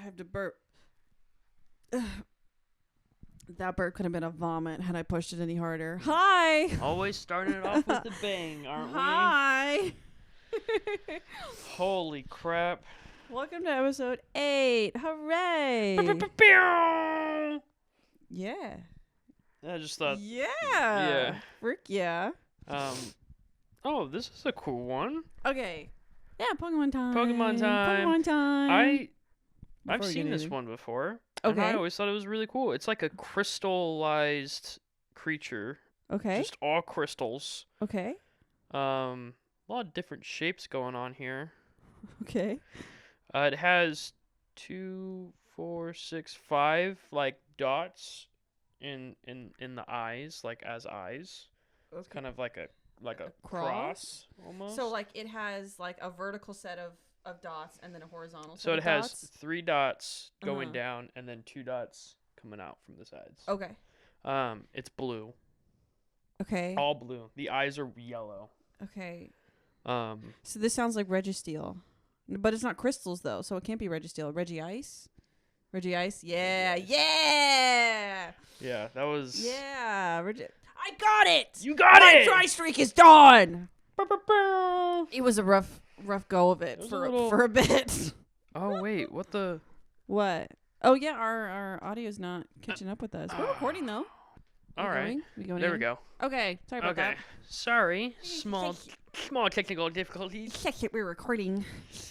have to burp. That burp could have been a vomit had I pushed it any harder. Hi. Always starting it off with a bang, aren't we? Hi. Holy crap. Welcome to episode 8. Hooray. Yeah. I just thought. Yeah. Yeah. Frick yeah. Oh, this is a cool one. Okay. Yeah, Pokemon time. Pokemon time. Pokemon time. I've Before we seen get this into- one before. Okay. And I always thought it was really cool. It's like a crystallized creature. Okay. Just all crystals. Okay. A lot of different shapes going on here. Okay. It has 2, 4, 6, 5 like dots in the eyes, like as eyes. It's kind of like a cross almost. So like it has like a vertical set of dots and then a horizontal set So of it has dots. 3 dots going Uh-huh. down and then 2 dots coming out from the sides. Okay. It's blue. Okay. All blue. The eyes are yellow. Okay. So So this sounds like Registeel. But it's not crystals though, so it can't be Registeel. Regice? Regice? Yeah. Yeah. yeah, that was Yeah. I got it. You got My it. dry streak is done. Bow. It was a rough go of it It was for a bit. Oh wait, what the? What? Oh yeah, our audio's not catching up with us. We're recording though. All right, there we go. Okay, sorry about Okay, that. sorry, small technical difficulties. We're recording.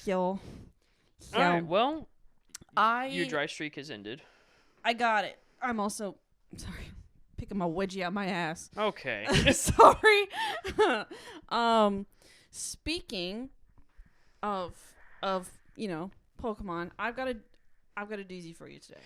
Yo. All right, well, your I dry streak has ended. got it. I'm also sorry. Picking my wedgie out my ass. Okay. Sorry. Speaking of Pokemon, I've got a doozy for you today.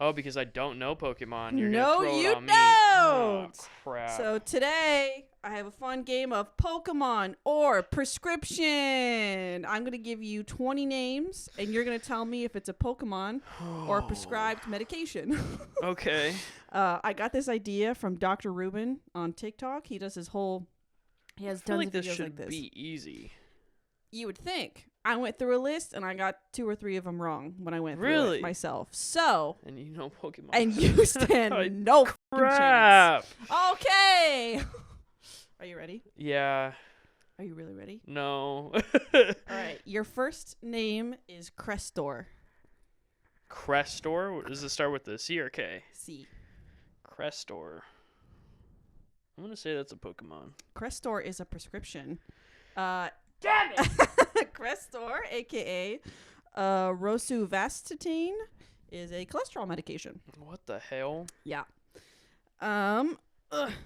Oh, because I don't know Pokemon. You're No, gonna throw you it on me. don't. Oh, crap. So today I have a fun game of Pokemon or prescription. I'm gonna give you 20 names, and you're gonna tell me if it's a Pokemon or a prescribed medication. Okay. I got this idea from Dr. Ruben on TikTok. He does his whole. He has I feel tons like of this videos should like this. be easy. You would think. I went through a list and I got 2 or 3 of them wrong when I went through Really? it myself. So, And you know Pokemon. and you stand no fucking crap. chance. Okay. Are you ready? Yeah. Are you really ready? No. All right. Your first name is Crestor. Crestor? Does it start with the C or K? C. Crestor. I'm gonna say that's a Pokemon. Crestor is a prescription. Damn it! Crestor, aka rosuvastatin, is a cholesterol medication. What the hell? Yeah.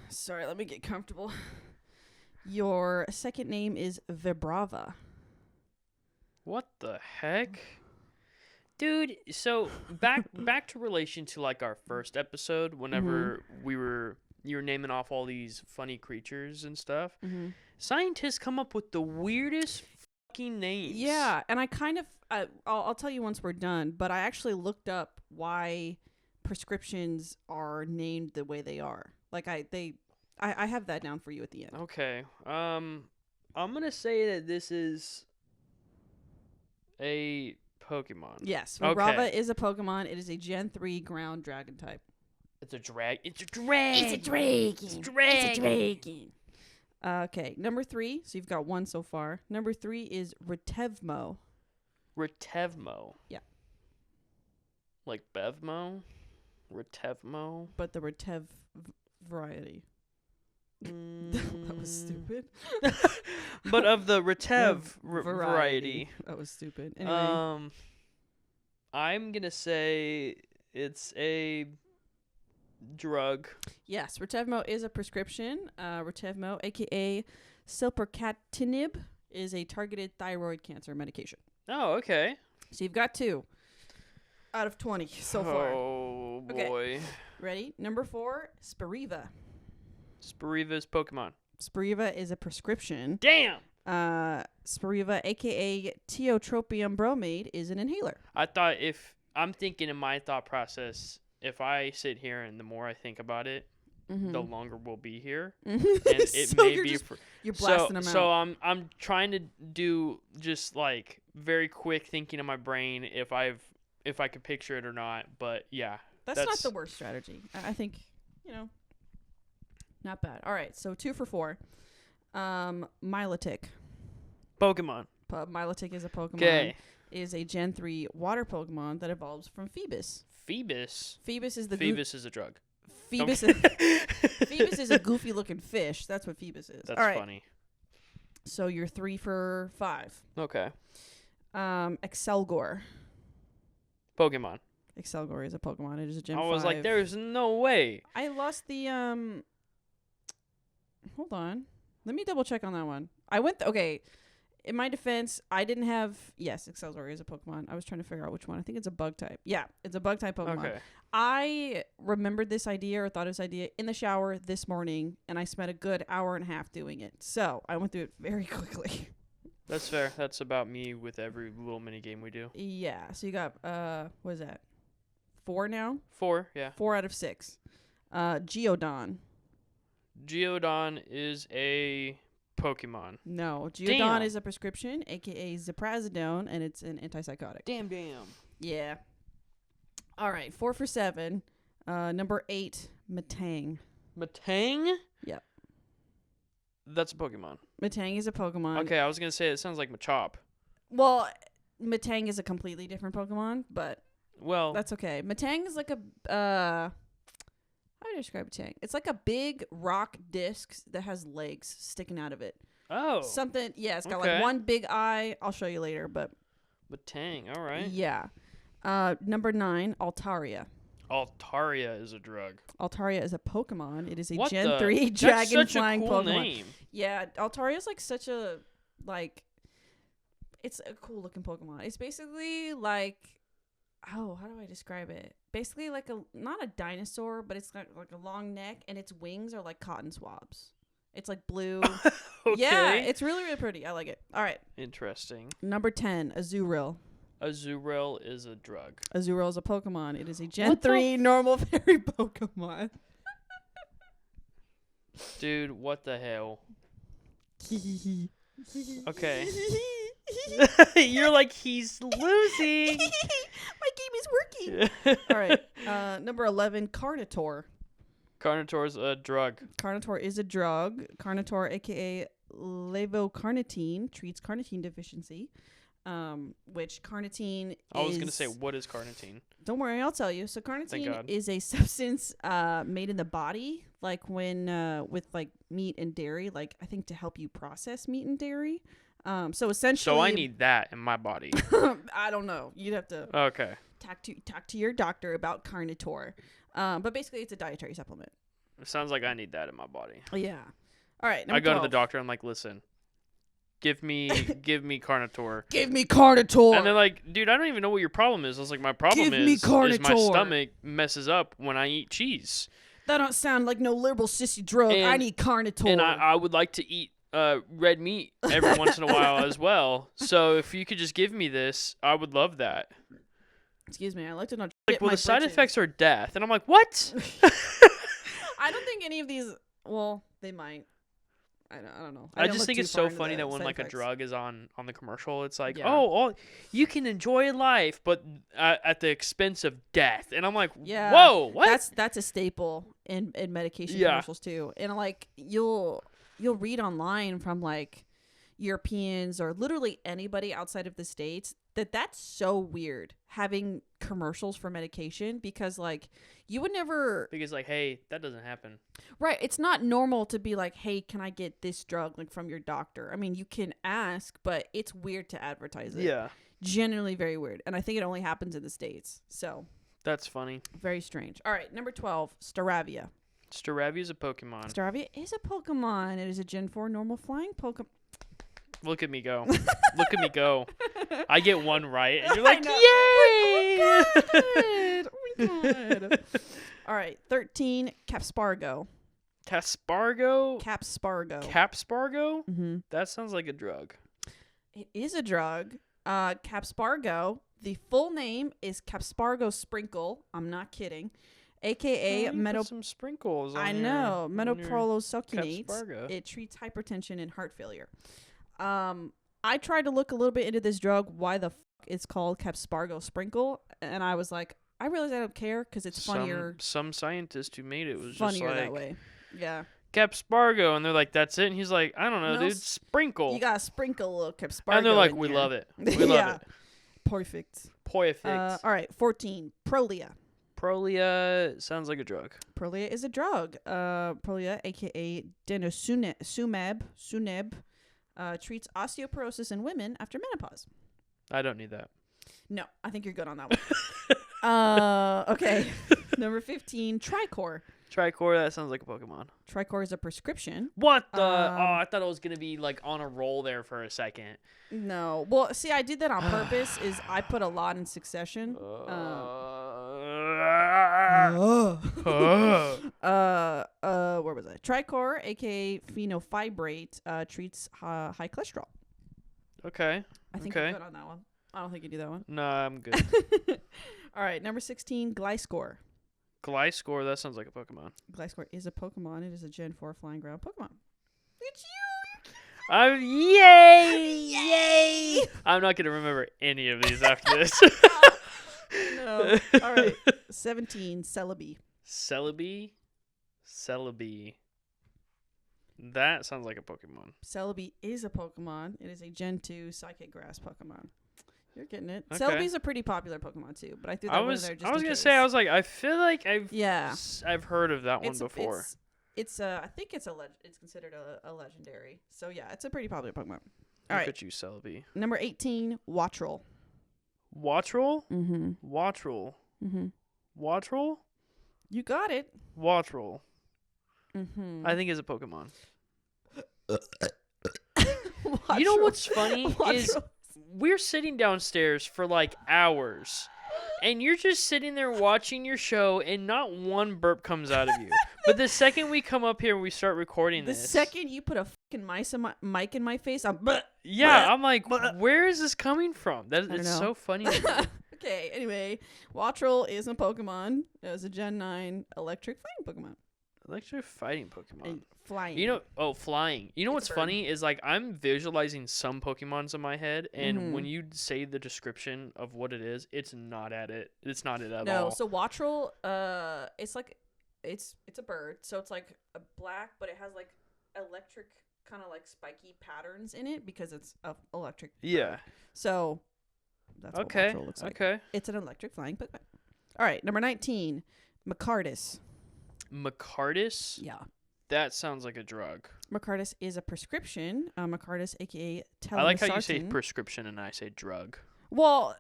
Sorry, let me get comfortable. Your second name is Vibrava. What the heck? Dude, so back to relation to like our first episode, whenever you were naming off all these funny creatures and stuff. Mm-hmm. Scientists come up with the weirdest fucking names. Yeah, and I kind of I'll tell you once we're done, but I actually looked up why prescriptions are named the way they are. Like I have that down for you at the end. Okay. I'm gonna say that this is a Pokemon. Yes, Okay. Vibrava is a Pokemon. It is a Gen 3 ground dragon type. It's a drag. It's a dragon. It's a dragon. It's a dragon. It's a dragon. Okay, number 3. So you've got 1 so far. Number 3 is Retevmo. Retevmo. Yeah. Like Bevmo? Retevmo? But the Retev variety. That was stupid. But of the Retev The variety. That was stupid. Anyway. I'm gonna say it's a drug. Yes, Retevmo is a prescription. Retevmo, aka Silpercatinib, is a targeted thyroid cancer medication. Oh, okay. So you've got 2 out of 20 so far. Oh, Okay. boy. Ready? Number 4, Spiriva. Spiriva's Pokemon. Spiriva is a prescription. Damn! Spiriva, aka Tiotropium bromide, is an inhaler. I thought I'm thinking in my thought process, if I sit here and the more I think about it, the longer we'll be here. And it So may you're be just- You're blasting them out. So I'm trying to do just like very quick thinking in my brain if if I could picture it or not. But yeah, That's not the worst strategy. I think, not bad. All right, so 2 for 4. Milotic. Pokemon. Milotic is a Pokemon. Okay. Is a Gen 3 water Pokemon that evolves from Phoebus. Phoebus. Phoebus is the Phoebus is a drug. Phoebus is a goofy looking fish. That's what Phoebus is. That's all right. funny. So you're 3 for 5. Okay. Excelgor. Pokemon. Excelgor is a Pokemon. It is a Gen 5. I was like, there's no way. I lost the Hold on. Let me double check on that one. Okay. In my defense, I didn't have... Yes, Excelgor is a Pokemon. I was trying to figure out which one. I think it's a bug type. Yeah, it's a bug type Pokemon. Okay. I remembered this idea or thought of this idea in the shower this morning, and I spent a good hour and a half doing it. So I went through it very quickly. That's fair. That's about me with every little mini game we do. Yeah. So you got, what is that? 4 now? 4, yeah. 4 out of 6. Geodon. Geodon is a Pokemon. No, Geodon is a prescription, aka Ziprasidone, and it's an antipsychotic. Damn. Yeah. All right, 4 for 7. Number 8, Matang. Matang? Yep. That's a Pokemon. Matang is a Pokemon. Okay, I was going to say it sounds like Machop. Well, Matang is a completely different Pokemon, but that's okay. Matang is like a how do I describe Matang? It's like a big rock disc that has legs sticking out of it. Oh. Something, yeah, it's got like one big eye. I'll show you later, but Matang, all right. Yeah. Number 9, Altaria. Altaria is a drug. Altaria is a Pokemon. It is a What Gen 3 dragon That's such flying a cool Pokemon. Name. Yeah, Altaria is like such a it's a cool looking Pokemon. It's basically like how do I describe it? Basically like not a dinosaur, but it's got like a long neck and its wings are like cotton swabs. It's like blue. Okay. Yeah, it's really, really pretty. I like it. All right. Interesting. Number 10, Azurill. Azurill is a drug. Azurill is a Pokemon. It is a Gen 3 normal fairy Pokemon. Dude, what the hell? Okay. You're like, he's losing. My game is working. All right. Number 11, Carnotaur. Carnotaur's a drug. Carnotaur is a drug. Carnotaur, a.k.a. levocarnitine, treats carnitine deficiency, which carnitine I was going to say, what is carnitine? Don't worry, I'll tell you. So carnitine is a substance made in the body, like when with like meat and dairy, like I think to help you process meat and dairy. So essentially, so I need that in my body. I don't know. You'd have to talk to your doctor about Carnotaur. But basically, it's a dietary supplement. It sounds like I need that in my body. Yeah. All right. I go to the doctor. I'm like, listen, give me Carnotaur. Give me Carnotaur. And they're like, dude, I don't even know what your problem is. I was like, my problem is my stomach messes up when I eat cheese. That don't sound like no liberal sissy drug. I need Carnotaur. And I would like to eat red meat every once in a while as well. So if you could just give me this, I would love that. Excuse me, I like to not like, well, the side effects are death. And I'm like, what? I don't think any of these, well, they might. I don't know. I just think it's so funny that when like a drug is on the commercial, it's like, Yeah. oh, you can enjoy life, but at the expense of death. And I'm like, Yeah. whoa, what? That's a staple in medication Yeah. commercials too. And like you'll read online from like Europeans or literally anybody outside of the States that's so weird having commercials for medication because like you would never Because like, hey, that doesn't happen. Right. It's not normal to be like, hey, can I get this drug like from your doctor? I mean, you can ask, but it's weird to advertise it. Yeah. Genuinely very weird. And I think it only happens in the States. So That's funny. very strange. All right. Number 12, Staravia. Staravia is a Pokemon. Staravia is a Pokemon. It is a Gen 4 normal flying Pokemon. Look at me go. Look at me go. I get one right, and you're like, yay! Oh my god. All right, 13, Capspargo. Caspargo? Capspargo. Capspargo? Mm-hmm. That sounds like a drug. It is a drug. Capspargo, the full name is Capspargo Sprinkle. I'm not kidding. AKA some sprinkles on I your, know, on your metoprolol-succinate. Capspargo. It treats hypertension and heart failure. I tried to look a little bit into this drug. Why the It's called Capspargo Sprinkle, and I was like, I realize I don't care because it's funnier. Some scientist who made it was funnier just like that way. Yeah. Capspargo, and they're like, that's it. And he's like, I don't know, No, dude, sprinkle. You gotta sprinkle a little Capspargo. And they're like, in we there. love it. We love it. Perfect. Perfect. All right, 14. Prolia. Prolia sounds like a drug. Prolia is a drug. Prolia, aka denosumab, treats osteoporosis in women after menopause. I don't need that. No, I think you're good on that one. Okay. Number 15, Tricor. Tricor, that sounds like a Pokemon. Tricor is a prescription. What the? I thought it was going to be like on a roll there for a second. No. Well, see, I did that on purpose. Is I put a lot in succession. Where was I? Tricor, aka phenofibrate, treats high cholesterol. Okay. I think you're good on that one. I don't think you do that one. No, I'm good. All right, number 16, Gliscor. Gliscor, that sounds like a Pokemon. Gliscor is a Pokemon. It is a Gen 4 flying ground Pokemon. It's you! Yay! Yay! I'm not going to remember any of these after this. No. All right, 17, Celebi. Celebi? That sounds like a Pokemon. Celebi is a Pokemon. It is a Gen 2 Psychic Grass Pokemon. You're getting it. Okay. Celebi's a pretty popular Pokemon too, but I threw that one in there just I was in gonna case. say, I was like, I feel like Yeah. I've heard of that one before. It's I think it's it's considered a legendary. So yeah, it's a pretty popular Pokemon. All Look right. at you, Celebi. Number 18, Wattrel. Wattrel? Mm-hmm. Wattrel. Mm-hmm. Wattrel? You got it. Wattrel. Mm-hmm. I think is a Pokemon. Wattrel. You know what's funny is Wattrel. we're sitting downstairs for like hours, and you're just sitting there watching your show, and not one burp comes out of you. But the second we come up here and we start recording The this, second you put a fucking mic in my face, I'm. I'm like, where is this coming from? don't It's know. so funny. To me. Okay, anyway, Wattrel is a Pokemon. It was a Gen 9 electric fighting Pokemon. Electric fighting Pokemon. And flying. Flying. You know It's what's a bird. funny is like I'm visualizing some Pokemons in my head, and Mhm. when you say the description of what it is, it's not it at all. No, so Wattrel, it's like, it's a bird. So it's like a black, but it has like electric kind of like spiky patterns in it because it's a electric. Yeah. bird. So that's Okay. what Wattrel looks like. Okay. It's an electric flying Pokemon. All right, number 19, Macardus. Macardus? Yeah. That sounds like a drug. Macardus is a prescription. Macardus, aka telmisartan. I like how you say prescription and I say drug. Well,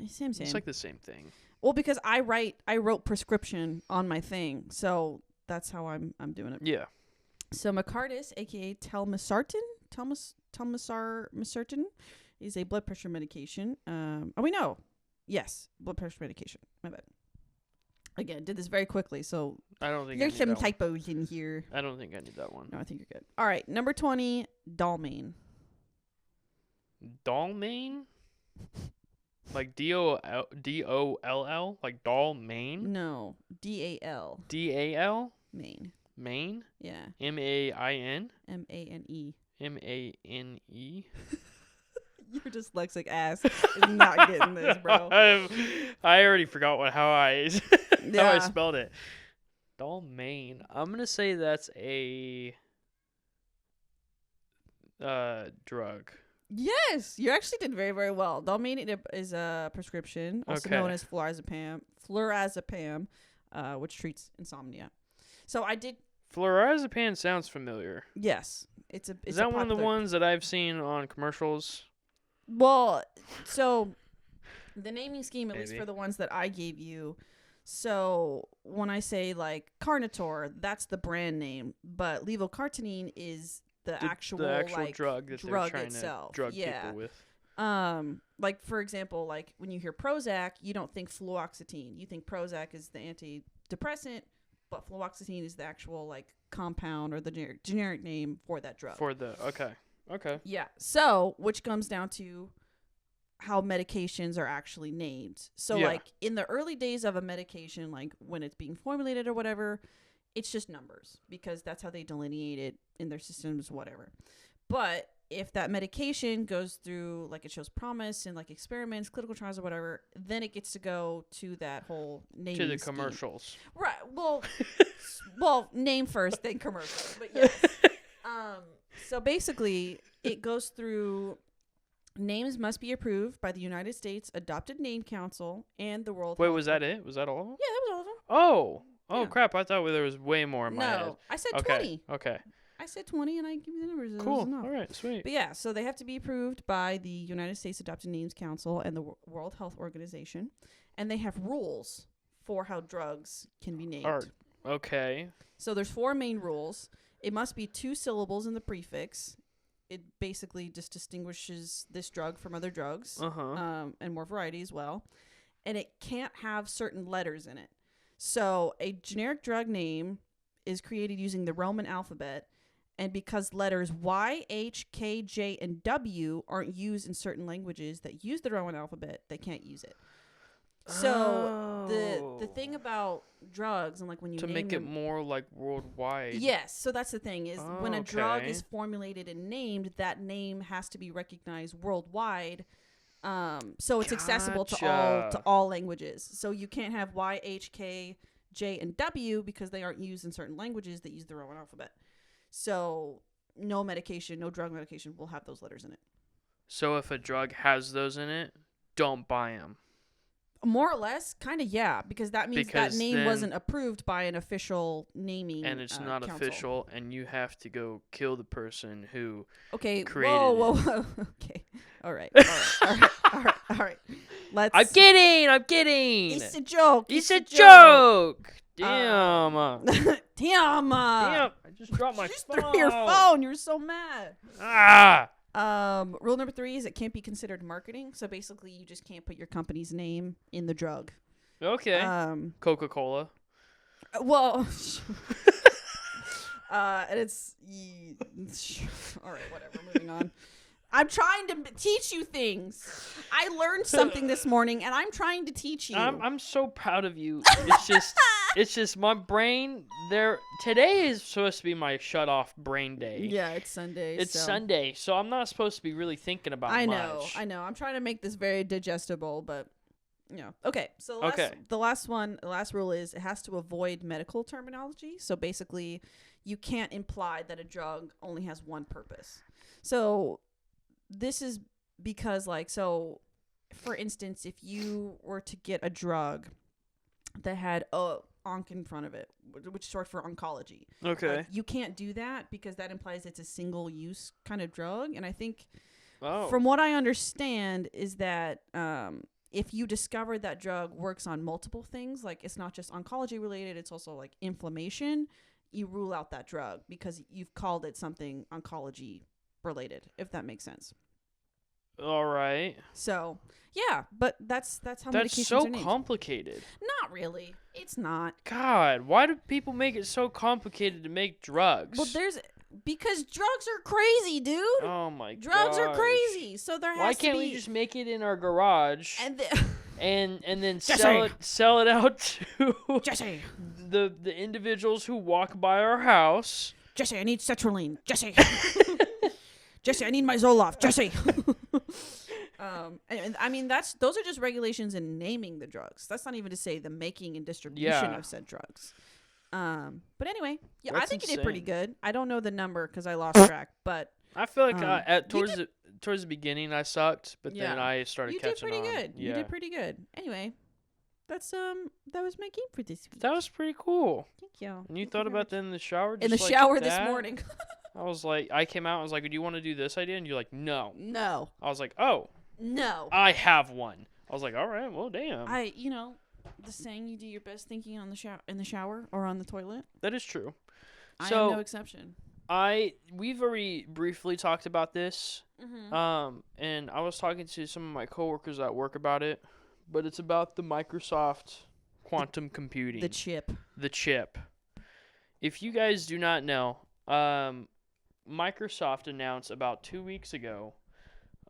same. It's like the same thing. Well, because I wrote prescription on my thing, so that's how I'm doing it. Yeah. So Macardus, aka telmisartan, is a blood pressure medication. Yes, blood pressure medication. My bad. Again, did this very quickly, so I don't think there's I need some that one. typos in here. I don't think I need that one. No, I think you're good. All right, number 20, Dalmane. Dalmane? Like D-O-L-L? Like Dalmane? No, DAL. D-A-L? Maine. Maine? Yeah, M-A-I-N? MANE. M-A-N-E? Your dyslexic ass is not getting this, bro. I already forgot how I Yeah. spelled it. Dalmane. I'm gonna say that's a drug. Yes, you actually did very, very well. Dalmane is a prescription, also Okay. known as flurazepam, which treats insomnia. So I did. Flurazepam sounds familiar. Yes, it's a. Is that one of the ones that I've seen on commercials? Well, so the naming scheme, at least Maybe. for the ones that I gave you. So when I say like Carnotaur, that's the brand name, but levocardinine is the actual like drug that drug they're trying itself. to drug Yeah. people with. Like for example, like when you hear Prozac, you don't think fluoxetine. You think Prozac is the antidepressant, but fluoxetine is the actual like compound or the generic name for that drug. Okay. Yeah. So, which comes down to how medications are actually named. So, Yeah. like in the early days of a medication, like when it's being formulated or whatever, it's just numbers because that's how they delineate it in their systems, whatever. But if that medication goes through, like, it shows promise in, like, experiments, clinical trials or whatever, then it gets to go to that whole naming To the scheme. commercials. Right. Well, name first, then commercial. But yes. So basically, it goes through. Names must be approved by the United States Adopted Name Council and the World. Wait, Health was that it? Was that all of them? Yeah, that was all of them. Oh, Yeah. crap! I thought there was way more in my head. No, I said Okay. 20. Okay. I said 20, and I give you the numbers. Cool. Enough. All right. Sweet. But yeah, so they have to be approved by the United States Adopted Names Council and the World Health Organization, and they have rules for how drugs can be named. Okay. So there's 4 main rules. It must be 2 syllables in the prefix. It basically just distinguishes this drug from other drugs, and more variety as well. And it can't have certain letters in it. So a generic drug name is created using the Roman alphabet, and because letters Y, H, K, J, and W aren't used in certain languages that use the Roman alphabet, they can't use it. So the thing about drugs, and like when you to name make them, it more like worldwide. yes, so that's the thing is when a drug Okay. is formulated and named, that name has to be recognized worldwide. So it's accessible to all languages. So you can't have Y, H, K, J, and W because they aren't used in certain languages that use the Roman alphabet. So no drug medication will have those letters in it. So if a drug has those in it, don't buy them. More or less, kind of, yeah, because that means Because that name then- wasn't approved by an official naming And it's not council. official, and you have to go kill the person who Okay, created whoa. Okay, all right. Let's. I'm kidding. It's a joke. It's a joke. Damn. Damn. I just dropped my You just phone. threw your phone. You're so mad. Ah. Rule number 3 is it can't be considered marketing. So basically, you just can't put your company's name in the drug. Okay. Coca-Cola. Well, and it's all right. Whatever. Moving on. I'm trying to teach you things. I learned something this morning, and I'm trying to teach you. I'm so proud of you. It's just my brain. Today is supposed to be my shut off brain day. Yeah, it's Sunday. It's Sunday, so I'm not supposed to be really thinking about much. I know. I'm trying to make this very digestible, but okay. So the last rule is it has to avoid medical terminology. So basically, you can't imply that a drug only has one purpose. So this is because, for instance, if you were to get a drug that had onc in front of it, which is short for oncology. Okay. You can't do that because that implies it's a single-use kind of drug. And I think, Oh. from what I understand, is that if you discover that drug works on multiple things, like it's not just oncology related, it's also like inflammation, you rule out that drug because you've called it something oncology related, if that makes sense. All right. So, yeah, but that's how That's medications so are named. complicated. Not really. It's not. God, why do people make it so complicated to make drugs? Well, because drugs are crazy, dude. Oh my god. Drugs are crazy. So there has Why to can't be we just make it in our garage and and then Jesse. sell it out to Jesse, the individuals who walk by our house? Jesse, I need sertraline. Jesse. Jesse, I need my Zoloft. Jesse. And I mean those are just regulations in naming the drugs. That's not even to say the making and distribution of said drugs. But anyway, yeah, That's I think you did pretty insane. good. I don't know the number because I lost track, but I feel like you towards the beginning I sucked, but then Yeah. I started you did catching pretty on. good. Yeah. You did pretty good. Anyway, that's that was my game for this week. That was pretty cool. Thank you. And you Thank thought very about much. that in the shower? in the just like shower this that? morning. I was like, I came out, I was like, do you want to do this idea? And you're like, no. No. I was like, oh, No. I have one. I was like, all right, well, damn. The saying you do your best thinking on in the shower or on the toilet. That is true. I So- am no exception. We've already briefly talked about this. Mm-hmm. And I was talking to some of my coworkers at work about it, but it's about the Microsoft quantum computing. The chip. The chip. If you guys do not know, Microsoft announced about 2 weeks ago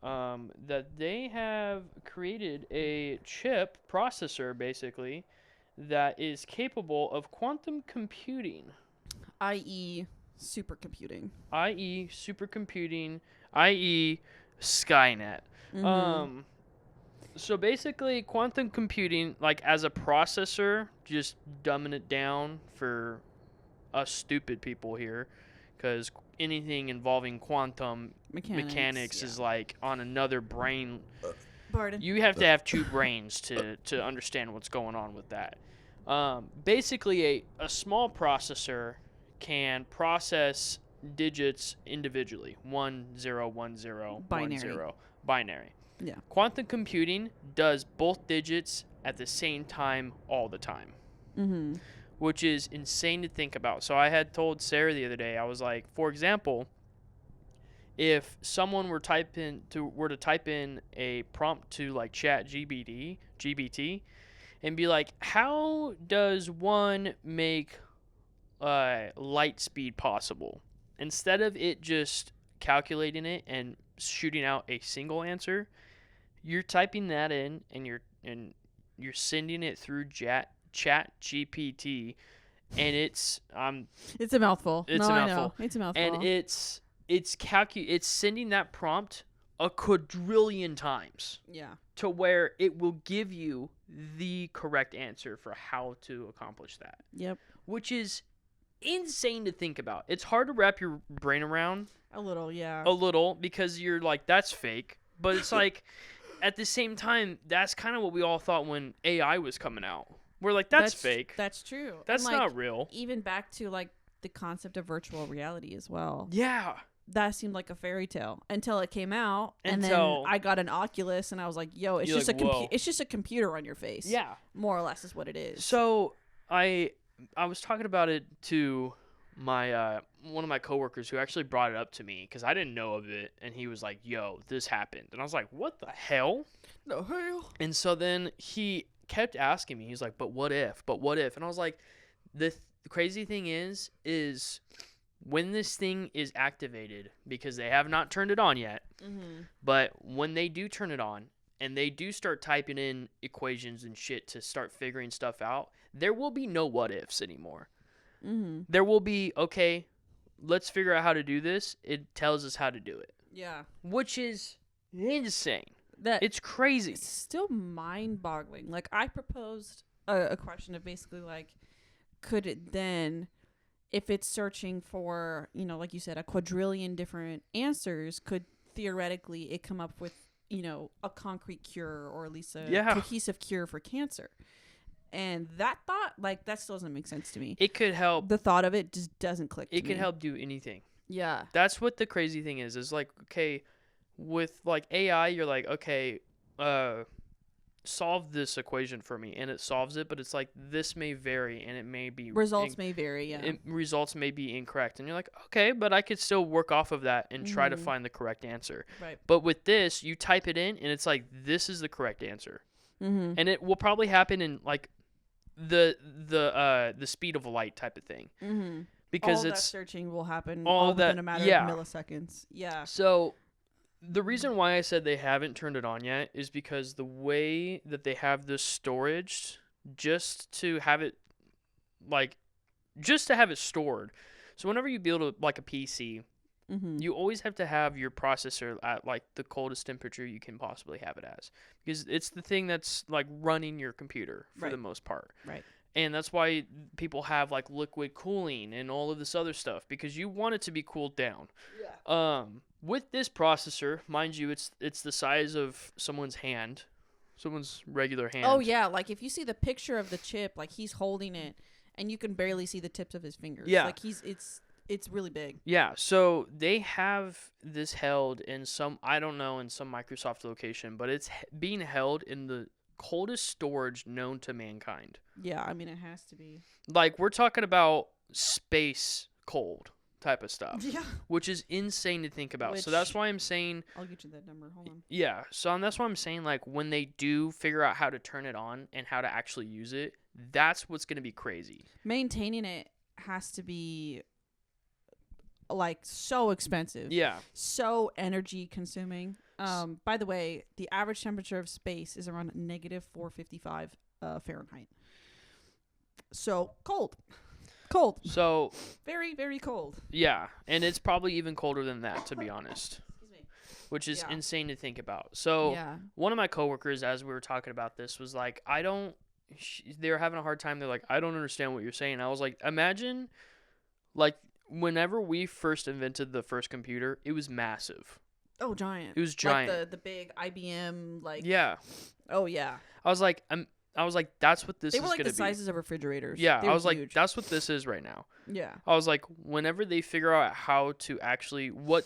that they have created a chip processor, basically, that is capable of quantum computing. I.e. Supercomputing. i.e. supercomputing, i.e. Skynet. Mm-hmm. So basically, quantum computing, like as a processor, just dumbing it down for us stupid people here, because anything involving quantum mechanics Yeah. is like on another brain. Pardon. You have to have two brains to understand what's going on with that. Basically, a small processor can process digits individually 1 0 1 0 1 Binary. 0 binary. Yeah. Quantum computing does both digits at the same time all the time, Mm-hmm. which is insane to think about. So I had told Sarah the other day, I was like, for example, if someone were to type in a prompt to like Chat GBT, and be like, how does one make light speed possible? Instead of it just calculating it and shooting out a single answer, you're typing that in and you're sending it through Chat GPT, and it's It's a mouthful. It's no, a I mouthful. know. It's a mouthful. And it's sending that prompt a quadrillion times yeah. to where it will give you the correct answer for how to accomplish that. Yep. Which is insane to think about. It's hard to wrap your brain around A little, yeah. a little, because you're like, that's fake. But it's like, at the same time, that's kind of what we all thought when AI was coming out. We're like, that's fake. That's true. That's and, like, not real. Even back to like the concept of virtual reality as well. Yeah. That seemed like a fairy tale until it came out, and Until- then I got an Oculus, and I was like, "Yo, it's You're just like, whoa. it's just a computer on your face." Yeah. more or less is what it is. So I was talking about it to my one of my coworkers who actually brought it up to me because I didn't know of it, and he was like, "Yo, this happened," and I was like, "What the hell?" The hell? And so then he kept asking me. He's like, "But what if? But what if?" And I was like, "The crazy thing is when this thing is activated, because they have not turned it on yet, but when they do turn it on and they do start typing in equations and shit to start figuring stuff out, there will be no what ifs anymore. There will be, okay, let's figure out how to do this. It tells us how to do it." Yeah. Which is insane. It's crazy. still mind-boggling. Like, I proposed a question of basically like, could it then, if it's searching for, like you said, a quadrillion different answers, could theoretically it come up with, a concrete cure, or at least a cohesive cure for cancer? And that thought, like, that still doesn't make sense to me. It could help. The thought of it just doesn't click to me. It could help do anything. Yeah. That's what the crazy thing is like, okay, with like AI, you're like, okay, solve this equation for me, and it solves it, but it's like, this may vary, and it may be Results may vary, yeah. Results may be incorrect, and you're like, okay, but I could still work off of that and try to find the correct answer. Right. But with this, you type it in, and it's like, this is the correct answer, and it will probably happen in like the speed of light type of thing, because all it's that searching will happen all all that- within a matter yeah. of milliseconds. Yeah. So the reason why I said they haven't turned it on yet is because the way that they have this storage, just to have it stored. So whenever you build like a PC, you always have to have your processor at like the coldest temperature you can possibly have it as, because it's the thing that's like running your computer for the most part. Right. And that's why people have like liquid cooling and all of this other stuff, because you want it to be cooled down. Yeah. With this processor, mind you, it's the size of someone's hand, someone's regular hand. Oh yeah, like if you see the picture of the chip, like he's holding it, and you can barely see the tips of his fingers. Yeah. Like it's really big. Yeah. So they have this held in some, I don't know, in some Microsoft location, but it's being held in the coldest storage known to mankind. Yeah, I mean, it has to be. Like, we're talking about space cold type of stuff. Yeah. Which is insane to think about. So that's why I'm saying, I'll get you that number. Hold on. yeah. So that's why I'm saying, like, when they do figure out how to turn it on and how to actually use it, that's what's going to be crazy. Maintaining it has to be like so expensive. Yeah. So energy consuming. By the way, the average temperature of space is around negative 455 Fahrenheit. So cold. Cold. So Very, very cold. yeah, and it's probably even colder than that, to be honest. Excuse me. Which is Yeah. insane to think about. So Yeah. one of my coworkers, as we were talking about this, was like, they were having a hard time. They're like, I don't understand what you're saying. I was like, imagine, like, whenever we first invented the first computer, it was massive. Oh, giant. It was giant. Like the big IBM, like. Yeah. Oh, yeah. I was like, that's what this They is were like gonna the be. sizes of refrigerators. Yeah, They I were was like, huge. that's what this is right now. Yeah. I was like, whenever they figure out how to actually what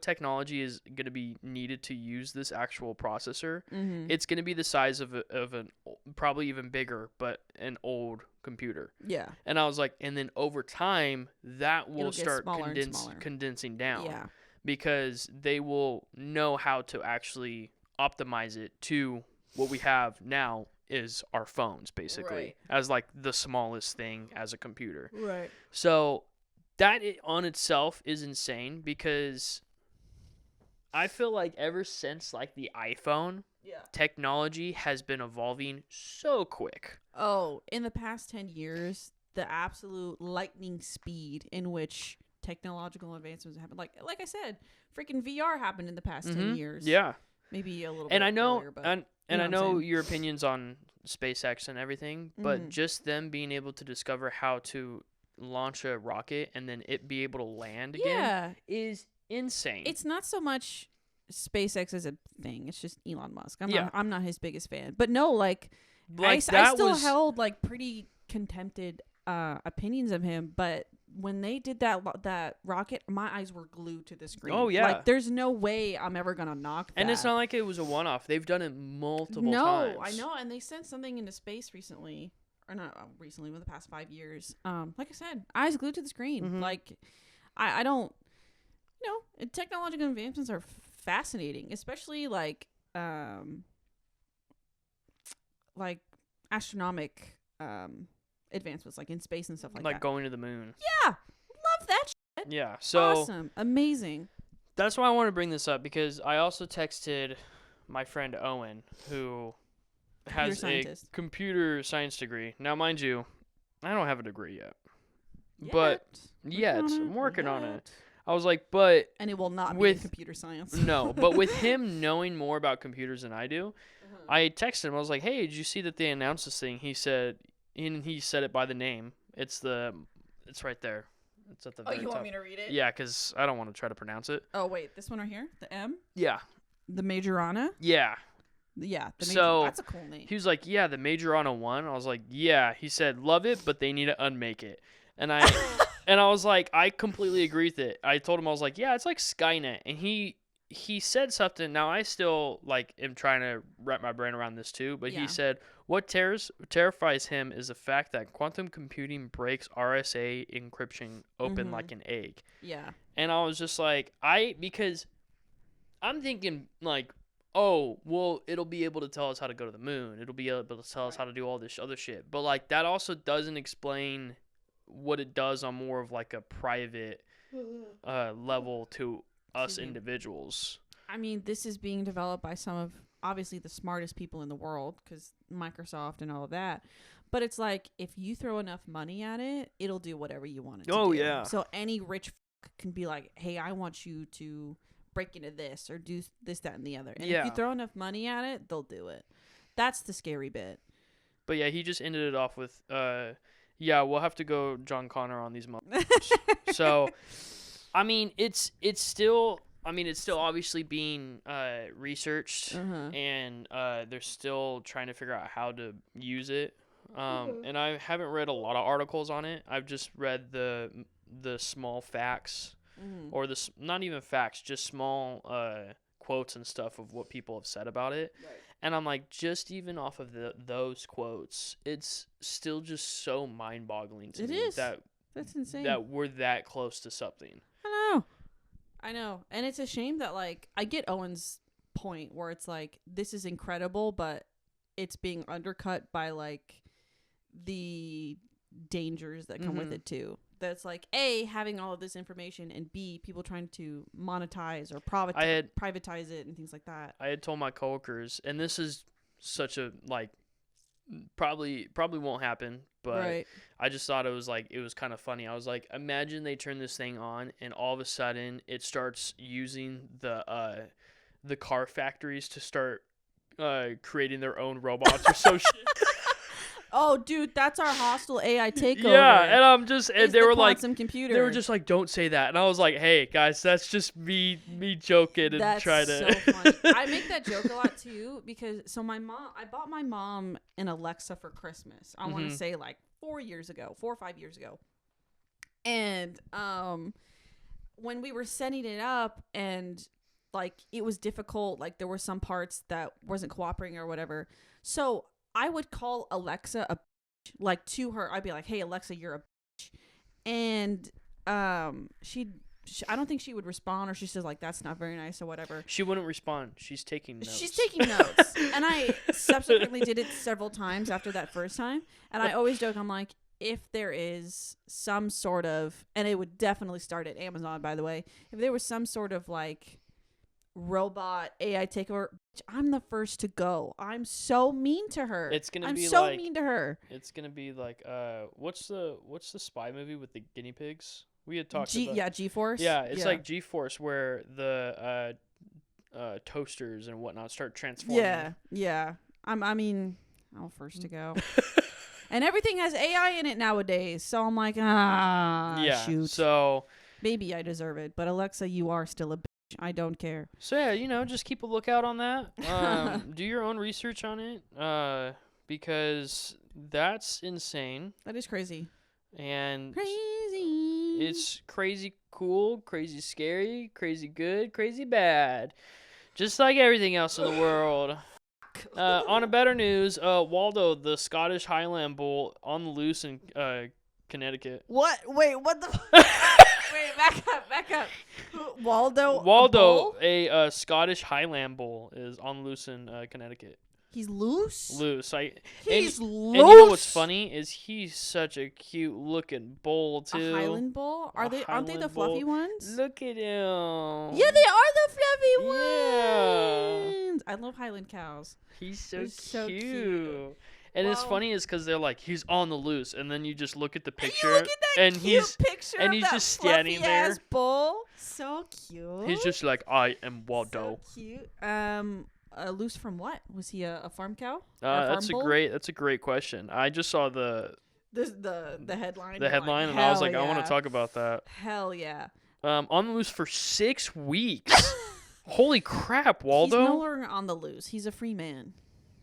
technology is going to be needed to use this actual processor, Mm-hmm. it's going to be the size of an probably even bigger, but an old computer. Yeah. And I was like, and then over time that will It'll get start smaller and smaller. condensing down. Yeah. Because they will know how to actually optimize it to what we have now is our phones, basically, Right. as like the smallest thing as a computer. Right. So that on itself is insane, because I feel like ever since like the iPhone, Yeah. technology has been evolving so quick. Oh, in the past 10 years, the absolute lightning speed in which technological advancements happen. Like I said, freaking VR happened in the past 10 years. Yeah. Maybe a little And bit I know earlier, but and you know I what I'm know saying. your opinions on SpaceX and everything, but Mhm. just them being able to discover how to launch a rocket and then it be able to land again Yeah. is insane. It's not so much SpaceX as a thing. It's just Elon Musk. I'm not his biggest fan. But no, like I still held like pretty contempted opinions of him, but when they did that rocket, my eyes were glued to the screen. Oh, yeah. Like there's no way I'm ever gonna knock that. And it's not like it was a one-off. They've done it multiple times. No, I know, and they sent something into space recently, or not recently, within the past 5 years. Like I said, eyes glued to the screen. Mhm. Like I don't, technological advancements are fascinating, especially like astronomic advancements, like in space and stuff like that. going to the moon. Yeah, love that. Yeah. So Awesome, amazing. that's why I want to bring this up, because I also texted my friend Owen, who has a scientist. computer science degree. Now, mind you, I don't have a degree yet. But yet, I'm working on it. I was like, but And it will not be with- in computer science. no, but with him knowing more about computers than I do, I texted him. I was like, hey, did you see that they announced this thing? He said, and he said it by the name. It's right there. It's at the Oh, very you top. want me to read it? Yeah, because I don't want to try to pronounce it. Oh, wait, this one right here, the M, Yeah. the Majorana. Yeah. Yeah, the So, that's a cool name. He was like, yeah, the Majorana 1. I was like, yeah. He said, love it, but they need to unmake it. And I and I was like, I completely agree with it. I told him, I was like, yeah, it's like Skynet. And he said something. Now, I still like am trying to wrap my brain around this too. But Yeah. he said, what terrifies him is the fact that quantum computing breaks RSA encryption open Mhm. like an egg. Yeah. And I was just like, because I'm thinking like, oh, well, it'll be able to tell us how to go to the moon. It'll be able to tell us how to do all this other shit. But like that also doesn't explain what it does on more of like a private level to us Excuse me. individuals. I mean, this is being developed by some of obviously the smartest people in the world, because Microsoft and all of that. But it's like if you throw enough money at it, it'll do whatever you want it to Oh, do. yeah. So any rich can be like, hey, I want you to break into this or do this, that, and the other. And if Yeah. you throw enough money at it, they'll do it. That's the scary bit. But yeah, he just ended it off with, yeah, we'll have to go John Connor on these months. So, I mean, it's still obviously being researched, Uh-huh. and they're still trying to figure out how to use it. And I haven't read a lot of articles on it. I've just read the small facts, Mhm. or not even facts, just small quotes and stuff of what people have said about it. Right. And I'm like, just even off of those quotes, it's still just so mind-boggling to It me is. that That's insane. that we're that close to something. I know. And it's a shame that, like, I get Owen's point where it's like, this is incredible, but it's being undercut by, like, the dangers that come with Mhm. it, too. That's like, A, having all of this information, and B, people trying to monetize or privatize it and things like that. I had told my coworkers, and this is such a, like, probably won't happen, but Right. I just thought it was kind of funny. I was like, imagine they turn this thing on and all of a sudden it starts using the car factories to start creating their own robots or some shit. Oh, dude, that's our hostile AI takeover. Yeah, and I'm just and they were like computer. they were just like, don't say that, and I was like, hey guys, that's just me joking and That's trying to. so funny. I make that joke a lot too because I bought my mom an Alexa for Christmas. I want to say like 4 or 5 years ago, and when we were setting it up and like it was difficult, like there were some parts that wasn't cooperating or whatever, so I would call Alexa a bitch, like to her. I'd be like, "Hey Alexa, you're a bitch," and I don't think she would respond, or she says like, "That's not very nice" or whatever. She wouldn't respond. She's taking notes. She's taking notes, and I subsequently did it several times after that first time, and I always joke, I'm like, if there is some sort of, and it would definitely start at Amazon, by the way, if there was some sort of like robot AI takeover, I'm the first to go. I'm so mean to her. I'm so mean to her. It's gonna be like what's the spy movie with the guinea pigs? We had talked about. Yeah, G-Force. Yeah, it's like G-Force where the toasters and whatnot start transforming. Yeah. I'm first to go. And everything has AI in it nowadays, so I'm like, shoot. So maybe I deserve it, but Alexa, you are still a bitch. I don't care. So yeah, just keep a lookout on that. Do your own research on it, because that's insane. That is crazy. And crazy. It's crazy cool, crazy scary, crazy good, crazy bad. Just like everything else in the world. On a better news, Waldo, the Scottish Highland Bull, on the loose in Connecticut. What? Wait, what the? Wait, back up. Waldo, a Scottish Highland Bull, is on the loose in Connecticut. He's loose? Loose. He's loose? And you know what's funny is he's such a cute looking bull too. A Highland bull? Aren't they the fluffy ones? Look at him. Yeah, they are the fluffy Yeah. ones. I love Highland cows. He's so cute. So cute. And it's funny is because they're like, he's on the loose, and then you just look at the picture, and, he's picture and of he's that just standing there. Ass bull. So cute. He's just like, I am Waldo. So cute. Loose from what? Was he a farm cow? That's a great question. I just saw the headline. The headline, and I was like, I want to talk about that. Hell yeah. On the loose for 6 weeks. Holy crap, Waldo! He's no longer on the loose. He's a free man.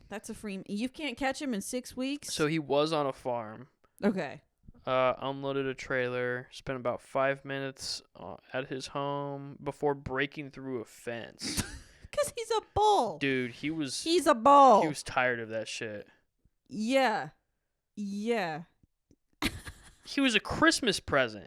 That's a free. You can't catch him in 6 weeks. So he was on a farm. Okay. Unloaded a trailer. Spent about 5 minutes at his home before breaking through a fence. Because he's a bull. Dude, he's a bull. He was tired of that shit. Yeah. He was a Christmas present.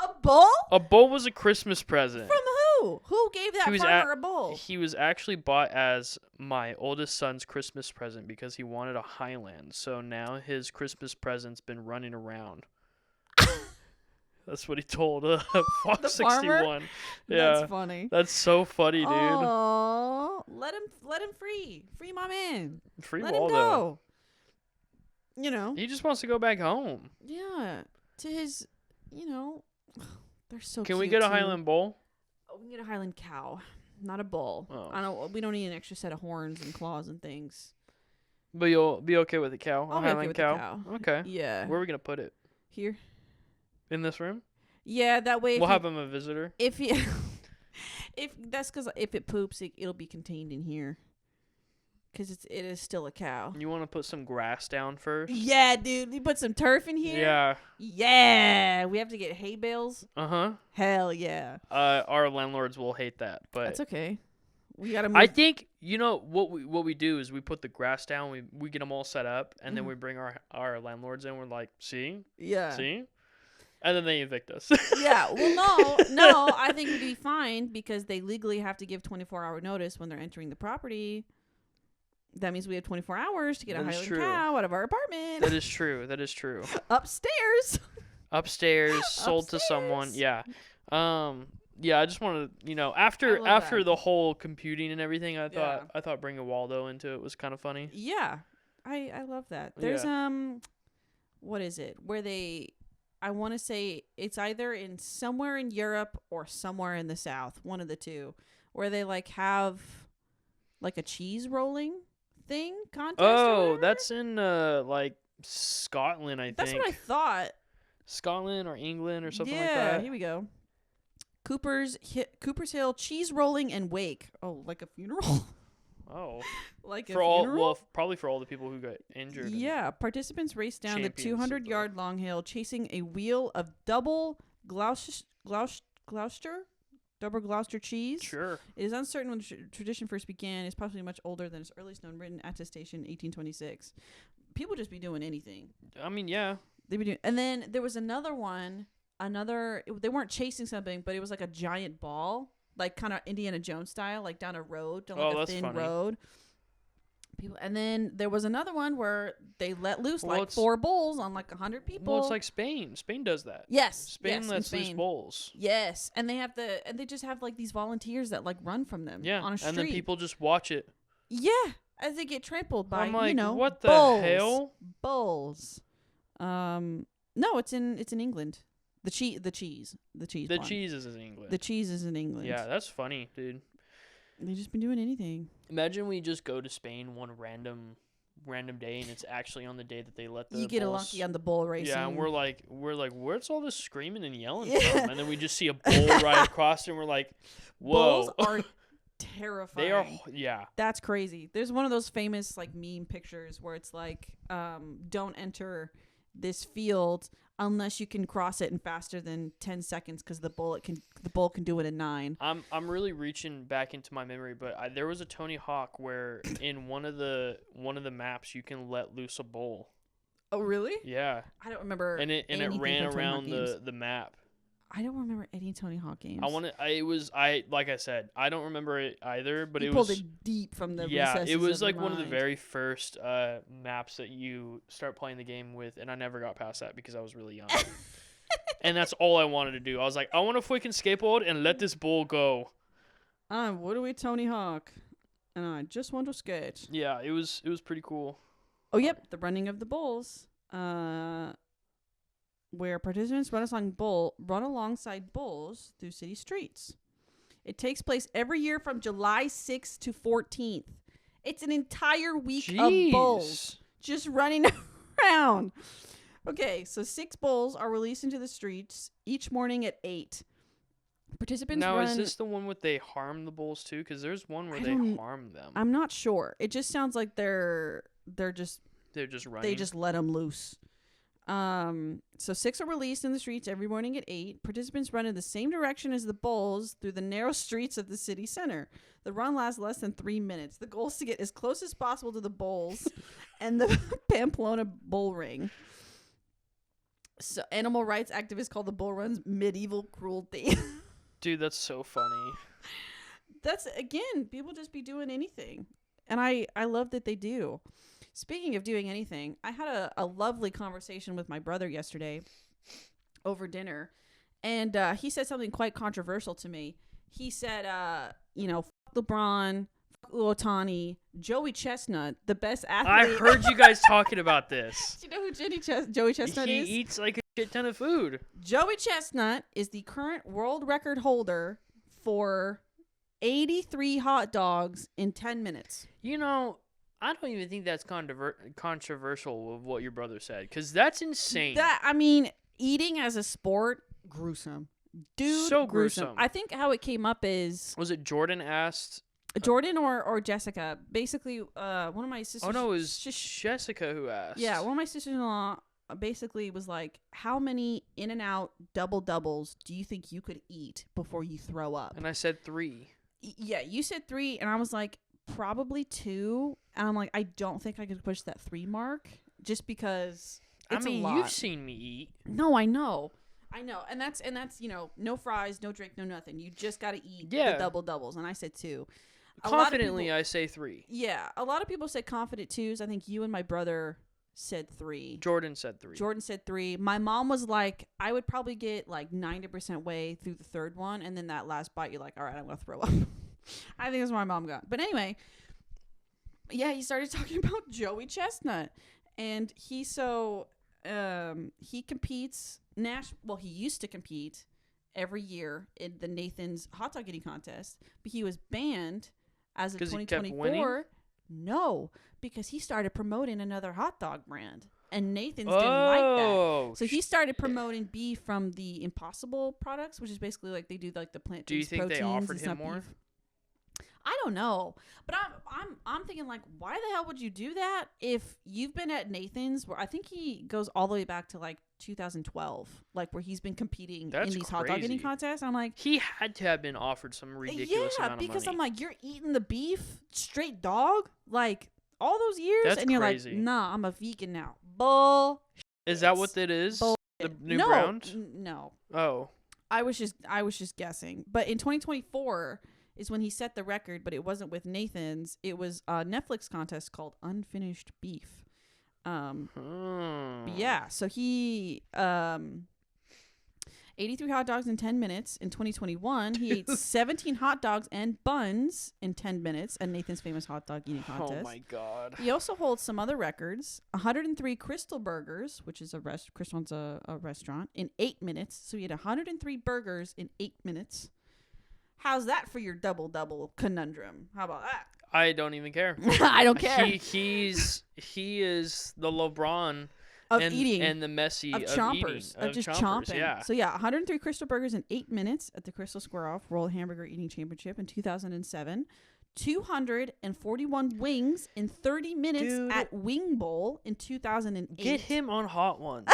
A bull? A bull was a Christmas present. From who? Who gave that farmer a bull? He was actually bought as my oldest son's Christmas present because he wanted a Highland. So now his Christmas present's been running around. That's what he told Fox 61. Yeah, that's funny. That's so funny, dude. Oh, let him free my man. Free let Waldo. Him go. You know, he just wants to go back home. Yeah, to his. They're so. Can we get a Highland bull? Oh, we can get a Highland cow, not a bull. Oh. We don't need an extra set of horns and claws and things. But you'll be okay with the cow. I'll a be Highland okay with cow. the cow. Okay. Yeah. Where are we gonna put it? Here. In this room? Yeah, that way. We'll have him a visitor. If it poops, it'll be contained in here. Because it is still a cow. You want to put some grass down first? Yeah, dude. You put some turf in here? Yeah. Yeah. We have to get hay bales? Uh-huh. Hell yeah. Our landlords will hate that, but that's okay. We gotta move. I think what we do is we put the grass down, we get them all set up, and then we bring our landlords in. We're like, see, and then they evict us. Yeah. Well, no. I think we'd be fine because they legally have to give 24-hour notice when they're entering the property. That means we have 24 hours to get a Highland cow out of our apartment. That is true. Upstairs. Sold to someone. Yeah. Yeah, I just wanted to, after the whole computing and everything, I thought bringing Waldo into it was kind of funny. Yeah. I love that. There's what is it? Where I want to say it's either in somewhere in Europe or somewhere in the South, one of the two, where they like have like a cheese rolling thing contest. Oh, that's in like Scotland, I think. That's what I thought. Scotland or England or something like Yeah, that. here we go. Cooper's Hill cheese rolling and wake. Oh, like a funeral. Oh, like for a all funeral? well, probably for all the people who got injured. Yeah, participants race down the Champions of 200-yard long hill, chasing a wheel of double Gloucester cheese. Sure. It is uncertain when the tradition first began. It's possibly much older than its earliest known written attestation, 1826. People just be doing anything. I mean, yeah. They be doing, and then there was another one. They weren't chasing something, but it was like a giant ball, like kind of Indiana Jones style, like down a road, down like a thin road. People, and then there was another one where they let loose like 4 bulls on like 100 people. Well, it's like Spain. Spain does that. Yes, Spain lets loose bulls. Yes, and they just have like these volunteers that like run from them. Yeah, on a street. And then people just watch it. Yeah, as they get trampled by like, what the bulls. hell? Bulls. No, it's in England. The cheese. The cheese is in England. The cheese is in England. Yeah, that's funny, dude. They just been doing anything. Imagine we just go to Spain one random day, and it's actually on the day that they let the you get bulls. a lucky on the bull racing. Yeah, and we're like, where's all this screaming and yelling from? And then we just see a bull right across, and we're like, whoa. Bulls are terrifying. They are, yeah. That's crazy. There's one of those famous like meme pictures where it's like, don't enter this field unless you can cross it in faster than 10 seconds because the bull can do it in 9. I'm really reaching back into my memory, but there was a Tony Hawk where in one of the maps you can let loose a bull. Oh really? Yeah. I don't remember. And it ran around the map. I don't remember any Tony Hawk games. Like I said, I don't remember it either, but you it was pulled it deep from the yeah, recesses it was of like your one of the mind. very first maps that you start playing the game with, and I never got past that because I was really young. And that's all I wanted to do. I was like, I want to freaking skateboard and let this bull go. What are we, Tony Hawk? And I just want to skate. Yeah, it was pretty cool. Oh, yep, the running of the bulls. Where participants run alongside bulls through city streets. It takes place every year from July 6th to 14th. It's an entire week of bulls just running around. Okay, so 6 bulls are released into the streets each morning at 8. Participants now, run... is this the one where they harm the bulls too? Because there's one where they harm them. I'm not sure. It just sounds like they're just running. They just let them loose. So 6 are released in the streets every morning at 8. Participants run in the same direction as the bulls through the narrow streets of the city center. The run lasts less than 3 minutes. The goal is to get as close as possible to the bulls and the Pamplona bull ring. So animal rights activists call the bull runs medieval cruelty. Dude, that's so funny. That's, again, people just be doing anything. And I love that they do. Speaking of doing anything, I had a lovely conversation with my brother yesterday over dinner. And he said something quite controversial to me. He said, fuck LeBron, fuck Otani, Joey Chestnut, the best athlete. I heard you guys talking about this. Do you know who Joey Chestnut is? He eats like a shit ton of food. Joey Chestnut is the current world record holder for 83 hot dogs in 10 minutes. You know, I don't even think that's controversial of what your brother said, because that's insane. Eating as a sport, gruesome. Dude, so gruesome. I think how it came up is... Was it Jordan asked... Jordan or Jessica. Basically, one of my sisters... Oh, no, it was Jessica who asked. Yeah, one of my sisters-in-law basically was like, how many In-N-Out double-doubles do you think you could eat before you throw up? And I said 3. Yeah, you said 3, and I was like, probably 2. And I'm like, I don't think I could push that 3 mark, just because it's a lot. You've seen me eat. No, I know. And that's no fries, no drink, no nothing. You just got to eat the double-doubles. And I said 2. Confidently, I say 3. Yeah, a lot of people said confident 2s. I think you and my brother said 3. Jordan said 3. Jordan said 3. My mom was like, I would probably get like 90% way through the 3rd one, and then that last bite, you're like, all right, I'm going to throw up. I think that's what my mom got. But anyway, Yeah, he started talking about Joey Chestnut, and he competes well, he used to compete every year in the Nathan's hot dog eating contest, but he was banned as of 2024. No, because he started promoting another hot dog brand, and Nathan's didn't like that. So he started promoting beef from the Impossible products, which is basically like they do like the plant-based Do you think proteins. they offered him more? Beef. I don't know, but I'm thinking like, why the hell would you do that if you've been at Nathan's? Where I think he goes all the way back to like 2012, like where he's been competing in these hot dog eating contests. I'm like, he had to have been offered some ridiculous amount of money. because I'm like, you're eating the beef straight dog like all those years, That's and you're crazy. like, nah, I'm a vegan now. Bull. Is that what it is? The new no, brand? No. Oh. I was just guessing. But in 2024 is when he set the record, but it wasn't with Nathan's. It was a Netflix contest called Unfinished Beef. Yeah, so he 83 hot dogs in 10 minutes. In 2021, he ate 17 hot dogs and buns in 10 minutes at Nathan's famous hot dog eating contest. Oh my god. He also holds some other records. 103 Crystal Burgers, which is Crystal's a restaurant, in 8 minutes. So he had 103 burgers in 8 minutes. How's that for your double conundrum? How about that? I don't even care. I don't care. He is the LeBron of eating and the Messi of chompers eating, of just chompers, chomping. Yeah. So yeah, 103 Crystal Burgers in 8 minutes at the Crystal Square Off World Hamburger Eating Championship in 2007. 241 wings in 30 minutes at Wing Bowl in 2008. Get him on Hot Ones.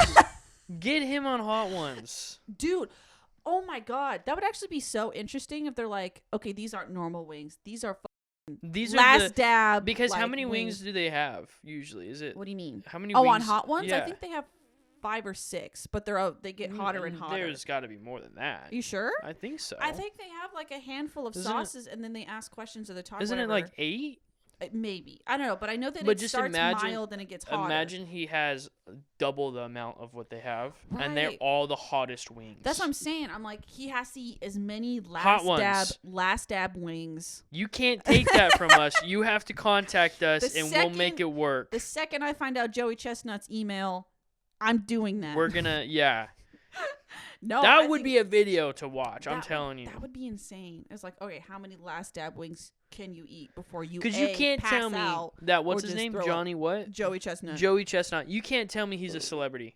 Get him on Hot Ones. Dude, oh my god, that would actually be so interesting if they're like, okay, these aren't normal wings. These are last dab. Because how many wings do they have usually? Is it? What do you mean? How many? Oh, wings? on hot ones, yeah. I think they have 5 or 6, but they get hotter and hotter. There's got to be more than that. You sure? I think so. I think they have like a handful of sauces, and then they ask questions of the top. Isn't it like 8? Maybe, I don't know, but I know that but it starts mild and it gets hotter. Imagine he has double the amount of what they have, and they're all the hottest wings. That's what I'm saying. I'm like, he has to eat as many last dab wings. You can't take that from us. You have to contact us, and we'll make it work. The second I find out Joey Chestnut's email, I'm doing that. We're gonna, yeah. No, that would be a video to watch. I'm telling you. That would be insane. It's like, okay, how many last dab wings can you eat before you? Because you can't tell me that. What's his name? Johnny what? Joey Chestnut. Joey Chestnut. You can't tell me he's a celebrity.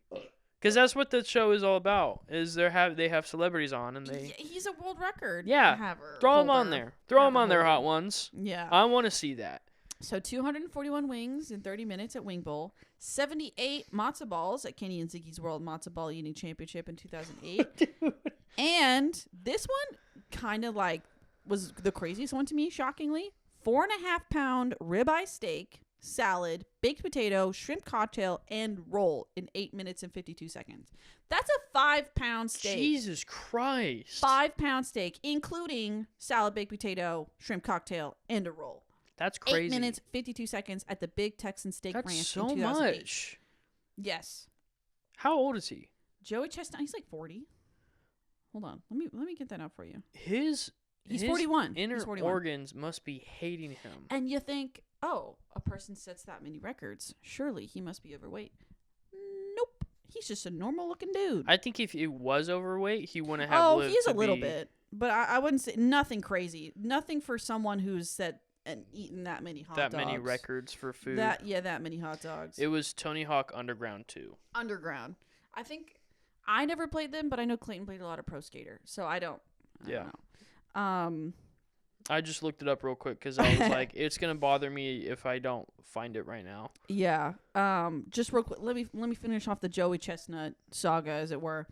Because that's what the show is all about. Is they have celebrities on and they. He's a world record. Yeah. Throw him on there. Throw him on there, Hot Ones. Yeah. I want to see that. So 241 wings in 30 minutes at Wing Bowl, 78 matzo balls at Kenny and Ziggy's World Matzo Ball Eating Championship in 2008. And this one kind of like was the craziest one to me, shockingly. 4.5 pound ribeye steak, salad, baked potato, shrimp cocktail, and roll in 8 minutes and 52 seconds. That's a 5 pound steak. Jesus Christ. 5 pound steak, including salad, baked potato, shrimp cocktail, and a roll. That's crazy. 8 minutes, 52 seconds at the Big Texan Steak Ranch so in 2008. Much. Yes. How old is he? Joey Chestnut, he's like 40. Hold on. Let me get that up for you. He's 41. Inner he's 41. organs must be hating him. And you think, oh, a person sets that many records. Surely he must be overweight. Nope. He's just a normal looking dude. I think if he was overweight, he wouldn't have lived he's to a little be... bit. But I wouldn't say nothing crazy. Nothing for someone who's set and eaten that many hot dogs. That many records for food. That many hot dogs. It was Tony Hawk Underground 2. Underground. I think I never played them, but I know Clayton played a lot of Pro Skater, so I don't know. I just looked it up real quick because I was like, it's gonna bother me if I don't find it right now. Yeah. Just real quick, let me finish off the Joey Chestnut saga, as it were.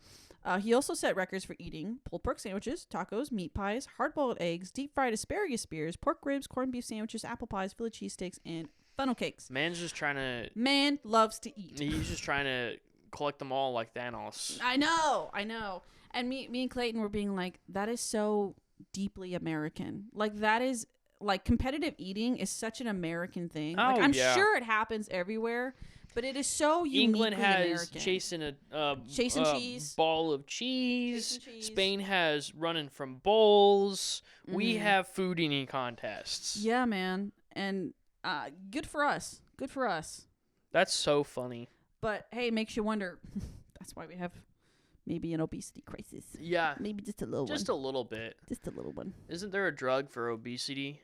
He also set records for eating pulled pork sandwiches, tacos, meat pies, hard-boiled eggs, deep-fried asparagus spears, pork ribs, corned beef sandwiches, apple pies, Philly cheesesteaks, and funnel cakes. Man's just trying to... Man loves to eat. He's just trying to collect them all like Thanos. I know. And me and Clayton were being like, that is so deeply American. Like, that is... Like, competitive eating is such an American thing. Oh, like, I'm yeah. sure it happens everywhere, but it is so uniquely England has American. chasing cheese, ball of cheese. Spain has running from bowls. Mm-hmm. We have food eating contests. Yeah, man. And Good for us. Good for us. That's so funny. But hey, makes you wonder. That's why we have maybe an obesity crisis. Yeah. Maybe just a little Just one. a little bit. Just a little one. Isn't there a drug for obesity?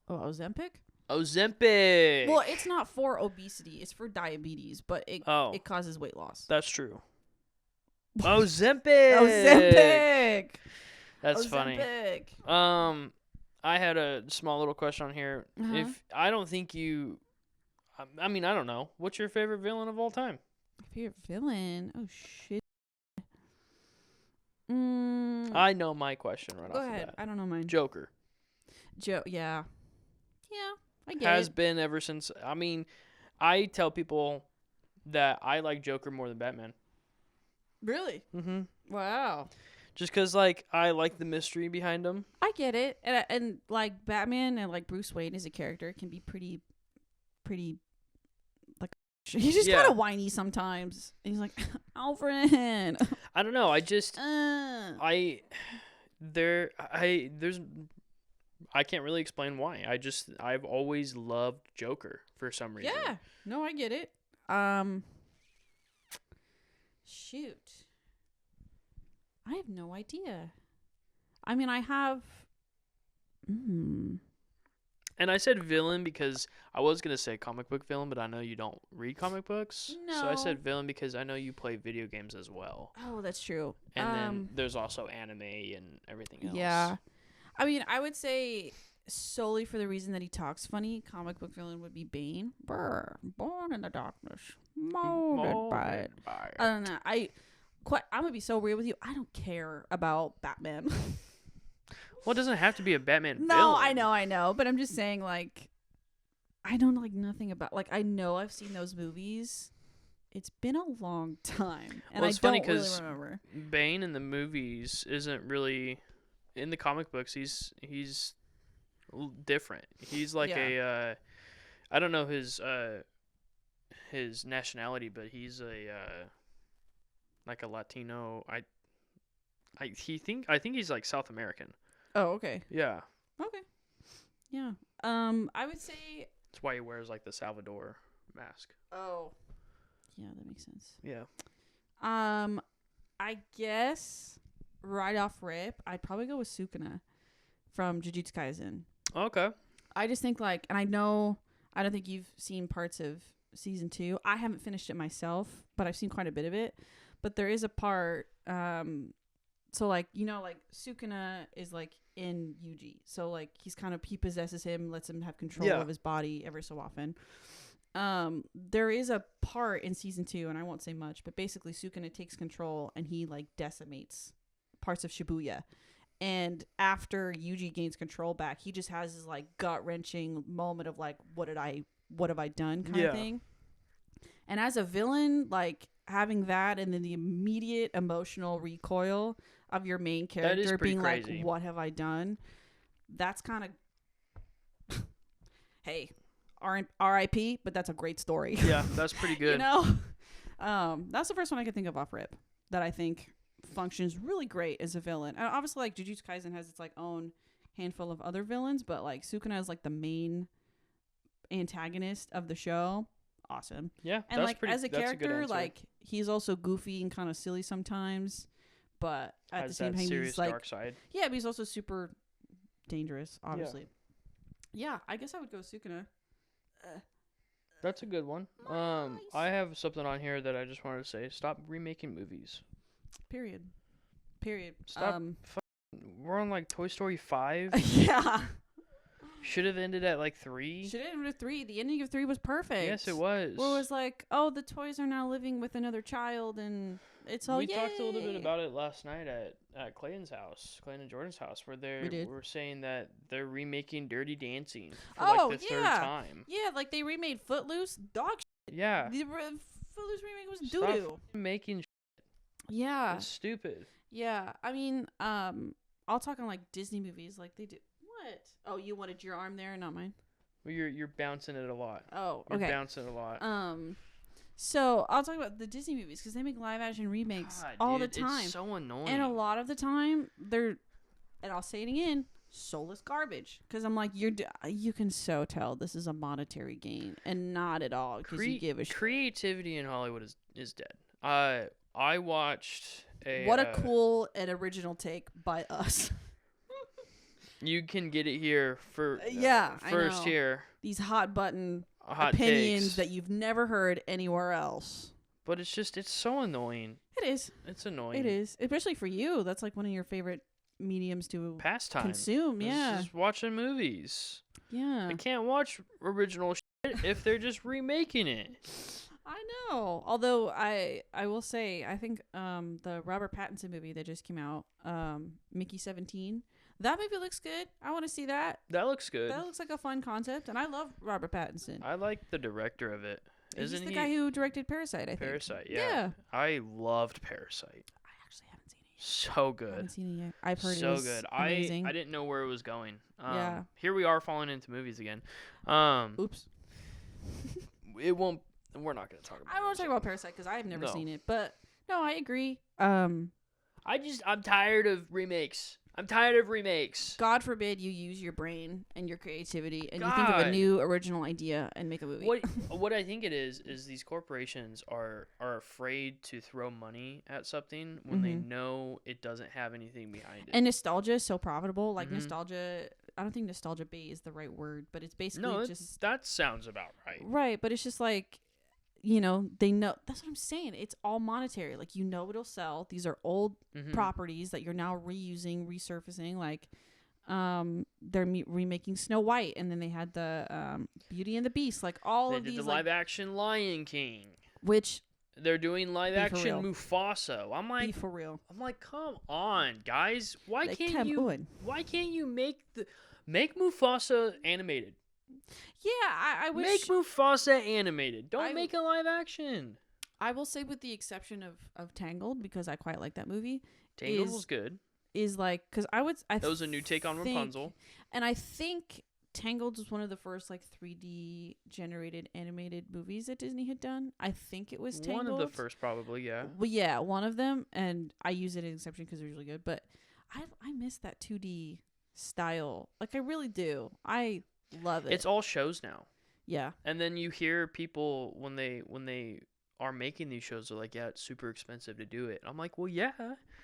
Oh, Ozempic? Ozempic. Well, it's not for obesity. It's for diabetes, but it causes weight loss. That's true. Ozempic. Ozempic. That's Ozempic. funny. I had a small little question on here. Uh-huh. If I don't think you, I mean, I don't know. What's your favorite villain of all time? Favorite villain? Oh shit. I know my question right Go off ahead. the bat. I don't know mine. Joker. Yeah. I get Has it. been ever since. I mean, I tell people that I like Joker more than Batman. Really? Mm-hmm. Wow. Just because, like, I like the mystery behind him. I get it. And like Batman and like Bruce Wayne as a character can be pretty like he's just kind of whiny sometimes. And he's like, Alfred. I don't know. I just I can't really explain why. I've always loved Joker for some reason. Yeah. No, I get it. Shoot. I have no idea. I mean, I have. And I said villain because I was going to say comic book villain, but I know you don't read comic books. No. So I said villain because I know you play video games as well. Oh, that's true. And then there's also anime and everything else. Yeah. I mean, I would say solely for the reason that he talks funny, comic book villain would be Bane. Brr, born in the darkness, molded by it. I don't know. I'm gonna be so real with you. I don't care about Batman. Well, it doesn't have to be a Batman No, villain. I know. But I'm just saying, like, I don't like nothing about. Like, I know I've seen those movies. It's been a long time, and Well, it's I funny don't really 'cause remember. Bane in the movies isn't really in the comic books. He's different. He's like I don't know his nationality, but he's like a Latino. I think he's like South American. Oh, okay. Yeah. Okay. Yeah. I would say. That's why he wears like the Salvador mask. Oh. Yeah, that makes sense. Yeah. I guess right off rip, I'd probably go with Sukuna from Jujutsu Kaisen. Okay. I just think like, and I don't think you've seen parts of season 2. I haven't finished it myself, but I've seen quite a bit of it. But there is a part, so like, you know, like Sukuna is like in Yuji. So like he possesses him, lets him have control of his body every so often. There is a part in season 2, and I won't say much, but basically Sukuna takes control and he like decimates parts of Shibuya. And after Yuji gains control back, he just has this like gut-wrenching moment of like, what have I done kind of thing. And as a villain, like having that and then the immediate emotional recoil of your main character being crazy. Like, what have I done? That's kind of hey, R.I.P., but that's a great story. Yeah, that's pretty good. You know? That's the first one I could think of off rip that I think functions really great as a villain. And obviously, like, Jujutsu Kaisen has its like own handful of other villains, but like Sukuna is like the main antagonist of the show. Awesome. Yeah, and like as a character, like he's also goofy and kind of silly sometimes, but at the same time he's like dark side. Yeah, but he's also super dangerous, obviously. Yeah, I guess I would go Sukuna. That's a good one. Nice. I have something on here that I just wanted to say. Stop remaking movies. Period. Stop. We're on like Toy Story 5. Yeah. Should have ended at like 3. Should have ended at 3. The ending of 3 was perfect. Yes, it was. Where it was like, oh, the toys are now living with another child, and it's all. We talked a little bit about it last night at Clayton and Jordan's house, where they were saying that they're remaking Dirty Dancing for like the third time. Yeah, like they remade Footloose. Dog shit. Yeah. The Footloose remake was Stop doo-doo. making Yeah. That's stupid. Yeah. I mean, I'll talk on like Disney movies like they do. What? Oh, you wanted your arm there, not mine? Well, you're bouncing it a lot. Oh, You're okay. bouncing it a lot. So I'll talk about the Disney movies because they make live action remakes all the time. It's so annoying. And a lot of the time, and I'll say it again, soulless garbage. Because I'm like, you can so tell this is a monetary gain, and not at all. Because you give a shit. Creativity in Hollywood is dead. I watched a. What a cool and original take by us. You can get it here for yeah, first I know. here. These hot button Hot opinions takes. that you've never heard anywhere else. But it's so annoying. It is. It's annoying. It is, especially for you. That's like one of your favorite mediums to Pastime. consume. Yeah, Just watching movies. yeah. I can't watch original shit if they're just remaking it. I know. Although I will say, I think the Robert Pattinson movie that just came out, Mickey 17, that movie looks good. I want to see that. That looks good. That looks like a fun concept, and I love Robert Pattinson. I like the director of it. Isn't He's the he? guy who directed Parasite, I think. Parasite, yeah. I loved Parasite. I actually haven't seen it yet. So I good. haven't seen it yet. I've heard So it was good. amazing. I didn't know where it was going. Yeah. Here we are falling into movies again. Oops. It won't. We're not going to talk about it. I won't talk about Parasite because I've never No. seen it. But, no, I agree. I'm tired of remakes. God forbid you use your brain and your creativity and you think of a God. new original idea and make a movie. What I think it is these corporations are afraid to throw money at something when they know it doesn't have anything behind it. And nostalgia is so profitable. Like Mhm. nostalgia, I don't think nostalgia bait is the right word, but it's basically No, just that sounds about right. right. But it's just like, you know, they know. That's what I'm saying. It's all monetary. Like, you know, it'll sell. These are old Mhm. properties that you're now reusing, resurfacing. Like, they're remaking Snow White, and then they had the Beauty and the Beast. Like all They of did these, the live action Lion King. which They're doing live Be for action real. Mufasa. be for real. I'm like, come on, guys. Why Like, can't come you? on. Why can't you make Mufasa animated? Yeah, I wish. Make Mufasa animated. Don't I- make a live action. I will say, with the exception of Tangled, because I quite like that movie, Tangled Is- was good. is like, because I That was a new take on think- Rapunzel. And I think Tangled was one of the first like 3D generated animated movies that Disney had done. I think it was Tangled. One of the first, probably, yeah. Well, yeah, one of them, and I use it as an exception because it's really good. But I miss that 2D style. Like, I really do. I love it. It's all shows now. Yeah. And then you hear people when they are making these shows, they're like, yeah, it's super expensive to do it. And I'm like, well, yeah,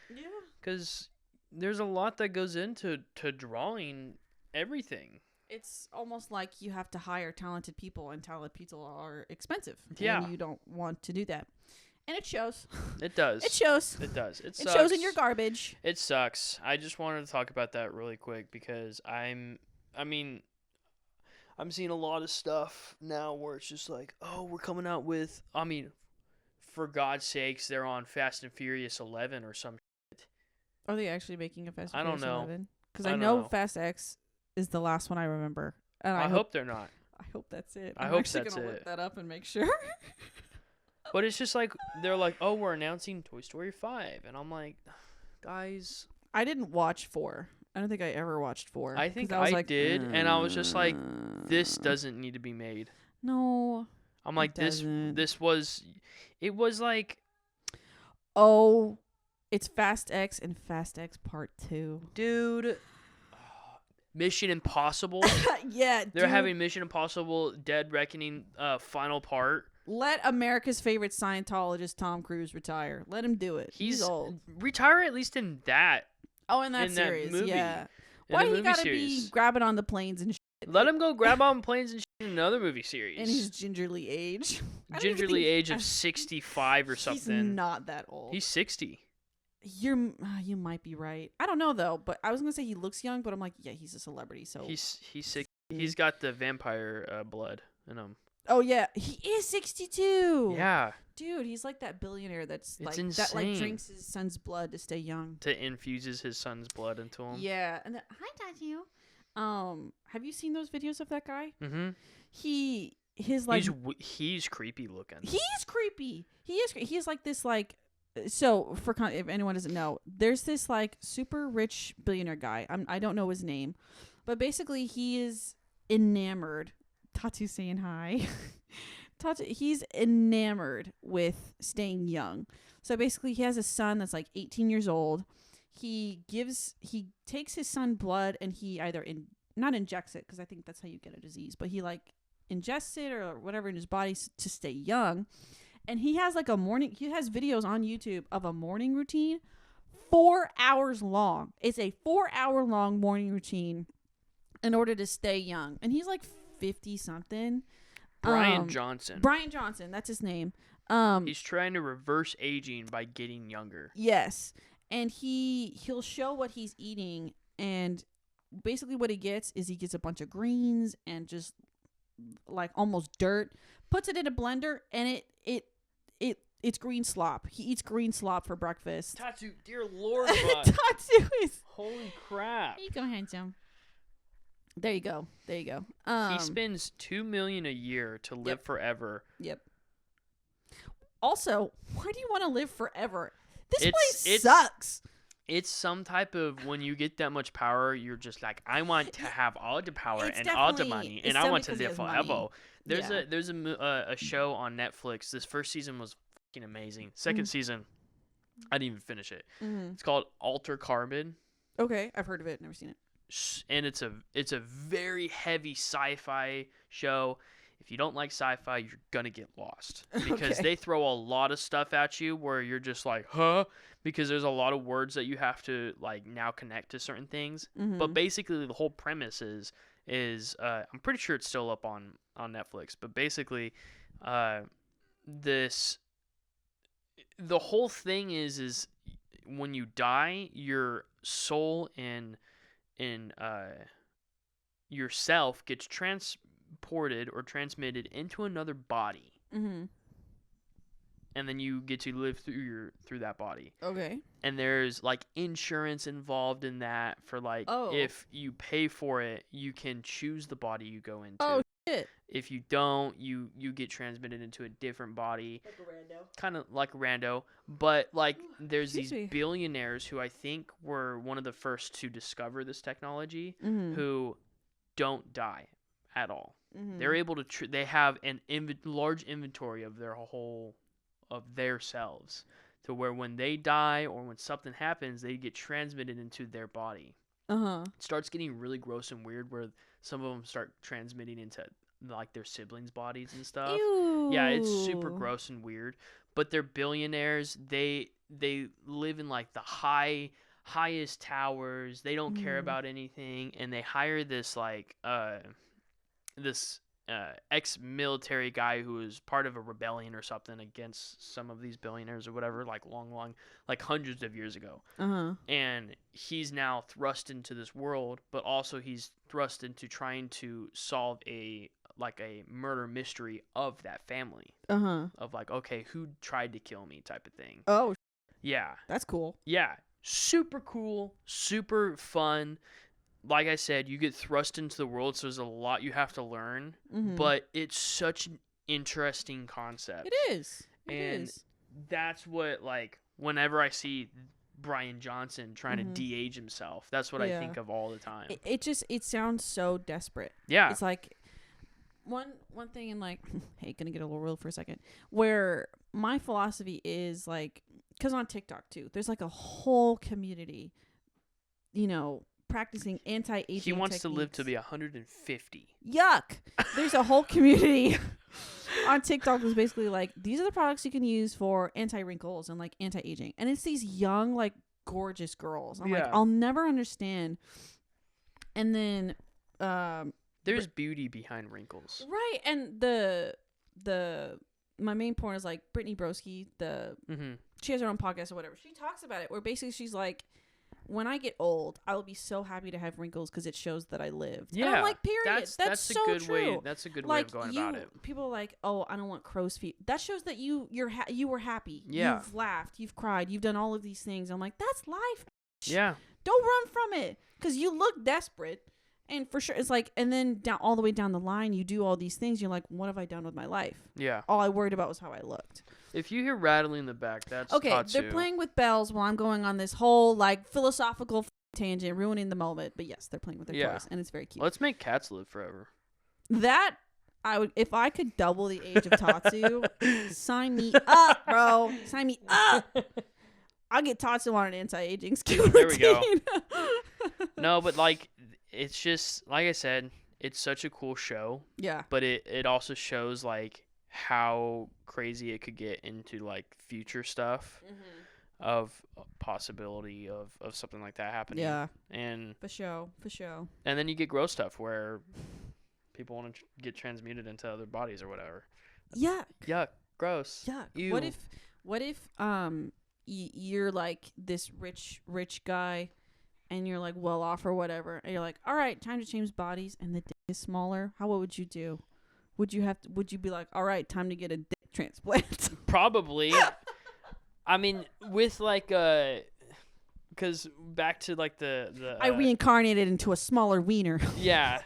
Yeah. because there's a lot that goes into drawing everything. It's almost like you have to hire talented people, and talented people are expensive. Yeah. And you don't want to do that. And it shows. It does. It shows. It does. It It sucks. shows in your garbage. It sucks. I just wanted to talk about that really quick because I'm seeing a lot of stuff now where it's just like, oh, we're coming out with, for God's sakes, they're on Fast and Furious 11 or some. Are they actually making a Fast and I don't Furious know. 11? Because I I don't know know. Fast X is the last one I remember. And I hope they're not. I hope that's it. I I'm hope actually that's gonna it. look that up and make sure. But it's just like, they're like, oh, we're announcing Toy Story 5. And I'm like, guys. I didn't watch 4. I don't think I ever watched 4. I think 'cause was I like, did, and I was just like, this "Uh, doesn't need to be made. No. I'm like, doesn't. it was like, Oh, it's Fast X and Fast X Part 2. dude, Mission Impossible. Yeah, They're dude, having Mission Impossible Dead Reckoning final part. let America's favorite Scientologist Tom Cruise retire. Let him do it. He's old. Retire at least in that. Oh, in that in that series, movie. yeah. In Why the he movie gotta series. be grabbing on the planes and Let him go grab on planes and shit in another movie series. in his gingerly age? I don't even Gingerly think- age of 65 or He's something. not that old. He's 60. You might be right. I don't know though, but I was gonna say he looks young, but I'm like, yeah, he's a celebrity, so He's sick. He's got the vampire blood in him. oh yeah, he is 62. Yeah, dude, he's like that billionaire that's It's like that like insane. drinks his son's blood to stay young. to infuses his son's blood into him. Yeah, and then hi, Tattoo. Have you seen those videos of that guy? Mm-hmm. His like He's creepy looking. he's creepy. He's like this like. So if anyone doesn't know, there's this like super rich billionaire guy. I don't know his name, but basically he is enamored. Tatu saying hi. Tatu, he's enamored with staying young. So basically he has a son that's like 18 years old. he takes his son blood and he either not injects it, because I think that's how you get a disease, but he like ingests it or whatever in his body to stay young. And he has like he has videos on YouTube of a morning routine, 4 hours long. It's a 4-hour long morning routine in order to stay young. And he's like 50 something. Brian Johnson. Brian Johnson, that's his name. He's trying to reverse aging by getting younger. Yes. And he'll show what he's eating, and basically what he gets a bunch of greens and just like almost dirt, puts it in a blender, and it's green slop. He eats green slop for breakfast. Tatsu, dear Lord, Tatsu is holy crap. There you go, handsome. There you go. He spends $2 million a year to live forever. Yep. Also, why do you want to live forever? This place sucks. It's some type of, when you get that much power, you're just like, I want to have all the power and all the money, and I want to live forever. There's a show on Netflix. This first season was fucking amazing. Second season, I didn't even finish it. It's called Alter Carbon. Okay, I've heard of it. Never seen it. And it's a very heavy sci-fi show. If you don't like sci-fi, you're gonna get lost, because they throw a lot of stuff at you where you're just like, huh? Because there's a lot of words that you have to like now connect to certain things. But basically, the whole premise is I'm pretty sure it's still up on Netflix. But basically, the whole thing is when you die, your soul and yourself gets transported or transmitted into another body, and then you get to live through that body. Okay. And there's like insurance involved in that for like, if you pay for it, you can choose the body you go into. Oh shit. If you don't, you get transmitted into a different body. Like a rando. Kind of like a rando. But like there's these billionaires who I think were one of the first to discover this technology, who don't die at all. They're able to they have an large inventory of their selves, to where when they die or when something happens, they get transmitted into their body. It starts getting really gross and weird, where some of them start transmitting into like their siblings' bodies and stuff. Ew. Yeah, it's super gross and weird. But they're billionaires. They live in like the highest towers. They don't care about anything, and they hire this like ex-military guy who was part of a rebellion or something against some of these billionaires or whatever, like long, like hundreds of years ago. And he's now thrust into this world, but also he's thrust into trying to solve a murder mystery of that family. Of like, okay, who tried to kill me type of thing. Oh. Yeah. That's cool. Yeah. Super cool. Super fun. Like I said, you get thrust into the world, so there's a lot you have to learn, but it's such an interesting concept. It is. That's what, like, whenever I see Brian Johnson trying to de-age himself, that's what I think of all the time. It sounds so desperate. Yeah. It's like one thing, and like, hey, gonna get a little real for a second, where my philosophy is like, because on TikTok too, there's like a whole community, practicing anti-aging He wants techniques. to live to be 150. Yuck. There's a whole community on TikTok that's basically like, these are the products you can use for anti-wrinkles and like anti-aging. And it's these young, like gorgeous girls. I'm like, I'll never understand. And then there's beauty behind wrinkles. Right. And my main point is like Brittany Broski, she has her own podcast or whatever. She talks about it where basically she's like, when I get old, I will be so happy to have wrinkles because it shows that I lived. Yeah, and I'm like, period. That's so a good true. way. That's a good way of going about it. People are like, oh, I don't want crow's feet. That shows that you were happy. Yeah. You've laughed. You've cried. You've done all of these things. I'm like, that's life. Yeah. Don't run from it because you look desperate. And for sure, it's like, and then all the way down the line, you do all these things. You're like, what have I done with my life? Yeah. All I worried about was how I looked. If you hear rattling in the back, that's okay. Tatsu. They're playing with bells while I'm going on this whole like philosophical tangent, ruining the moment. But yes, they're playing with their toys, and it's very cute. Let's make cats live forever. That I would, if I could double the age of Tatsu, sign me up, bro. Sign me up. I'll get Tatsu on an anti-aging skill There we go. routine. No, but like it's just like I said, it's such a cool show, Yeah. but it also shows like how crazy it could get into like future stuff of possibility of something like that happening. Yeah. And For sure. and then you get gross stuff where people want to get transmuted into other bodies or whatever. Yeah. Yuck, gross. Yeah. Ew. What if you're like this rich guy and you're like well off or whatever, and you're like, all right, time to change bodies, and the dick is smaller. What would you do? Would you be like, all right, time to get a dick transplant? Probably. I mean, with like because back to like the I reincarnated into a smaller wiener. yeah,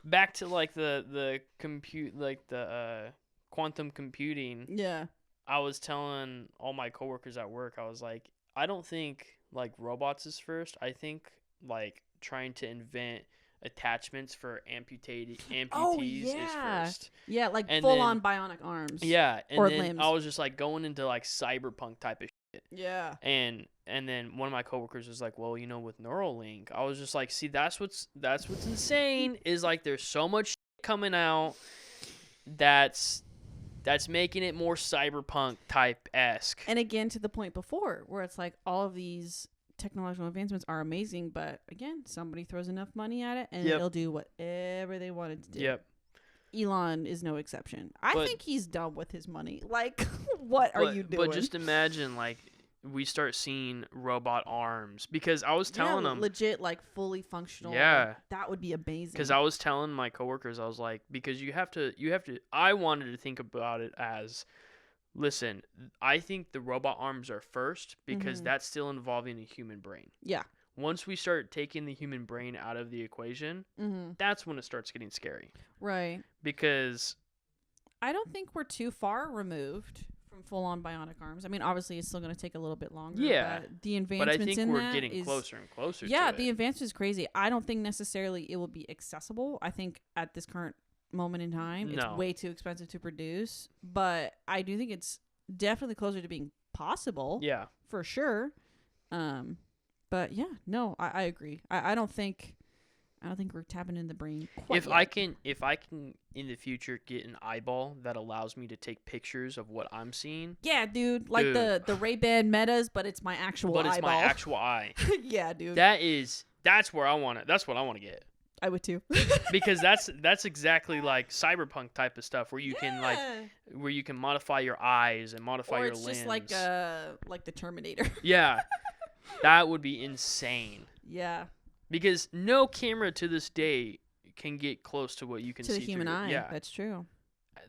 back to like the compute like the quantum computing. Yeah. I was telling all my coworkers at work, I was like, I don't think like robots is first. I think like trying to invent attachments for amputees is first. Yeah, like And full then- on bionic arms. Yeah, and Or then limbs. I was just like going into like cyberpunk type of shit. Yeah. And then one of my coworkers was like, "Well, with Neuralink." I was just like, "See, that's what's insane is like there's so much shit coming out that's making it more cyberpunk type-esque." And again, to the point before, where it's like all of these technological advancements are amazing, but again, somebody throws enough money at it and Yep. it'll do whatever they want it to do. Yep. Elon is no exception. I But- think he's done with his money. Like, what are you doing? But just imagine like we start seeing robot arms because I was telling them legit, like fully functional. Yeah. That would be amazing. because I was telling my coworkers, I was like, because you have to. I wanted to think about it as, listen, I think the robot arms are first because Mhm. that's still involving the human brain. Yeah. Once we start taking the human brain out of the equation, Mm-hmm. that's when it starts getting scary Right. because I don't think we're too far removed from full-on bionic arms. I mean, obviously, it's still going to take a little bit longer. Yeah. But the but I advancements think in we're that getting is- closer and closer. Yeah, to the it. advancement is crazy. I don't think necessarily it will be accessible. I think at this current moment in time, it's No. way too expensive to produce. But I do think it's definitely closer to being possible. Yeah. For sure. But yeah, no, I agree. I don't think we're tapping in the brain quite If yet. I can in the future get an eyeball that allows me to take pictures of what I'm seeing, Yeah, dude. Like Dude. the Ray-Ban Metas, but it's my actual but it's eyeball. my actual eye. Yeah, dude. That's where I want it. That's what I want to get I would too. because that's exactly like cyberpunk type of stuff where you can like Yeah. where you can modify your eyes and modify or your it's limbs. just like the Terminator. Yeah, that would be insane Yeah. because no camera to this day can get close to what you can To see the human through. eye. Yeah, That's true.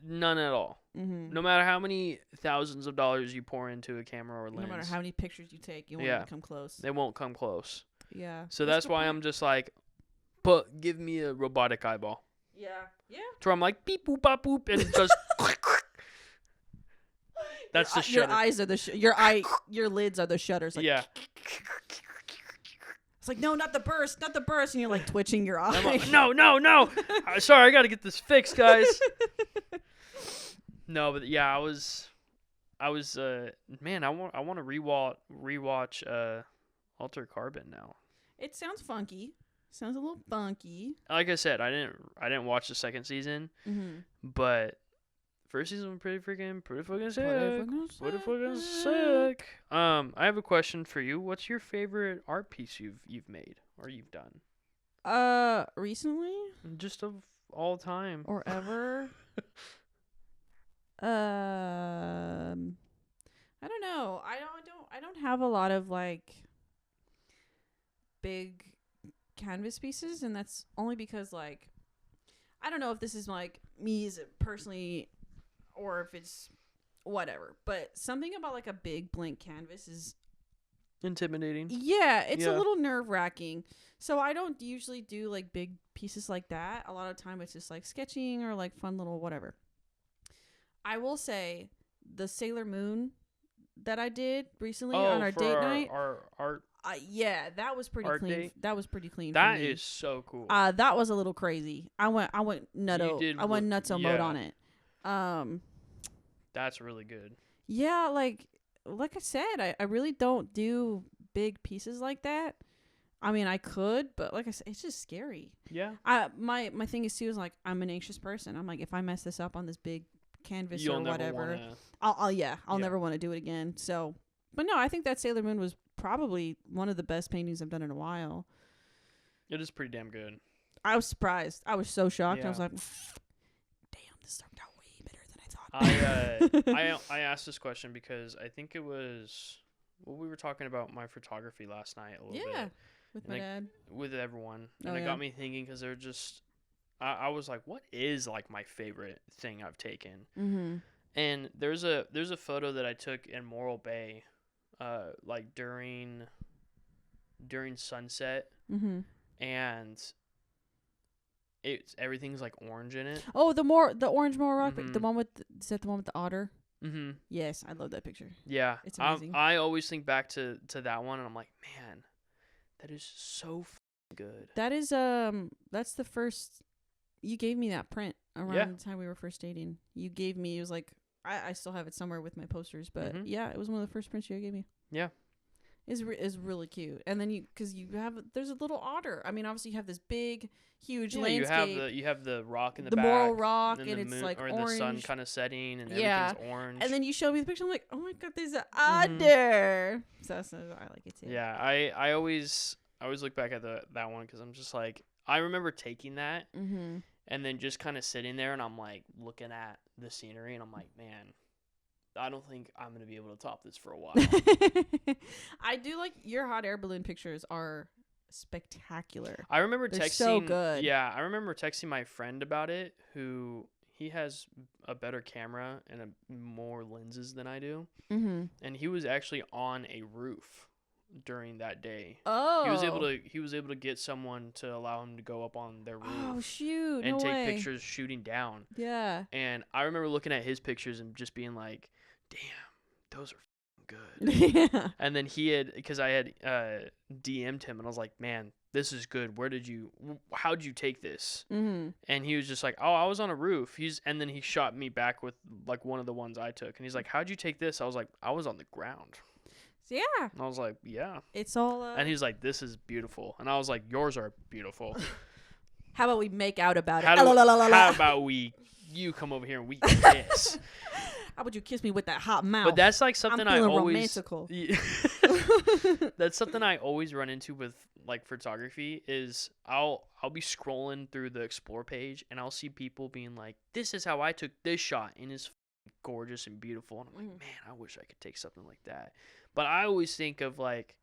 none at all. Mm-hmm. No matter how many thousands of dollars you pour into a camera or No lens, matter how many pictures you take, you won't Yeah. even come close. they won't come close. Yeah. So that's why I'm just like, but give me a robotic eyeball. Yeah. Yeah. So I'm like beep boop bop boop and just that's the Your shutter. eyes are your lids are the shutters. Like, Yeah. It's like, no, not the burst, and you're like twitching your eye. I'm like, no. Sorry, I got to get this fixed, guys. No, but yeah, I was man, I want to rewatch Alter Carbon now. It sounds funky. Sounds a little funky. Like I said, I didn't watch the second season, Mm-hmm. but first season was pretty fucking sick. Pretty fucking sick. sick. I have a question for you. What's your favorite art piece you've made or you've done? Recently Just of all time. or ever? I don't know. I don't have a lot of like big canvas pieces, and that's only because like I don't know if this is like me as personally or if it's whatever, but something about like a big blank canvas is Intimidating. it's a Yeah. little nerve-wracking. So I don't usually do like big pieces like that. A lot of time it's just like sketching or like fun little whatever. I will say the Sailor Moon that I did recently on our for date night. Our art. Yeah, that was pretty Art clean. date? That was pretty clean. That for me. is so cool. That was a little crazy. I went nutto. did I went what- nutso mode yeah. on it. That's really good. Yeah, like like I said, I really don't do big pieces like that. I mean, I could, but like I said, it's just scary. Yeah. My thing is too is like I'm an anxious person. I'm like, if I mess this up on this big canvas You'll or never whatever, wanna. I'll Yeah. never want to do it again. So, but no, I think that Sailor Moon was probably one of the best paintings I've done in a while. It is pretty damn good. I was surprised. I was so shocked. I Yeah. was like, damn, this turned out way better than I thought. I asked this question because I think it was we were talking about my photography last night a little Yeah, bit with And my like, dad. with everyone, Oh, and it yeah. got me thinking because they're just. I was like, what is like my favorite thing I've taken? Mm-hmm. And there's a photo that I took in Morro Bay, like during sunset, Mm-hmm. and everything's like orange in it. Oh, the orange Mora Rock, the Mhm. one with is that the one with the otter? Mm-hmm. Yes, I love that picture. Yeah, It's amazing. I always think back to that one, and I'm like, man, that is so good. That is that's the first you gave me that print around Yeah. the time we were first dating. You gave me, it was like I still have it somewhere with my posters, but Mhm. yeah, it was one of the first prints you gave me. Yeah. Is really cute. And then cuz you have there's a little otter. I mean, obviously you have this big huge Yeah, landscape. you have the rock in the the back, Moral Rock and and the it's moon, like or orange. the sun kind of setting, and Yeah. everything's orange. And then you showed me the picture. I'm like, oh my god, there's an Mhm. otter. So I like it too. Yeah, I always look back at that one because I'm just like, I remember taking that Mm-hmm. and then just kind of sitting there, and I'm like looking at the scenery, and I'm like, man, I don't think I'm gonna be able to top this for a while. I do like your hot air balloon pictures are spectacular. I remember They're texting. so good. Yeah, I remember texting my friend about it, who he has a better camera and more lenses than I do, Mm-hmm. and he was actually on a roof during that day. Oh. He was able to get someone to allow him to go up on their roof. Oh shoot! And no take way. pictures shooting down. Yeah. And I remember looking at his pictures and just being like, damn, those are good. Yeah. And then because I had DM'd him, and I was like, man, this is good. How'd you take this? Mm-hmm. And he was just like, oh, I was on a roof. And then he shot me back with like one of the ones I took. And he's like, how'd you take this? I was like, I was on the ground. Yeah. And I was like, yeah. It's all. And he's like, this is beautiful. And I was like, yours are beautiful. How about we make out about it? How about you come over here and we kiss? How about you kiss me with that hot mouth? But that's like something I'm I feeling always. romantical. Yeah. That's something I always run into with like photography is I'll be scrolling through the explore page, and I'll see people being like, this is how I took this shot, and it's gorgeous and beautiful, and I'm like, man, I wish I could take something like that. But I always think of like,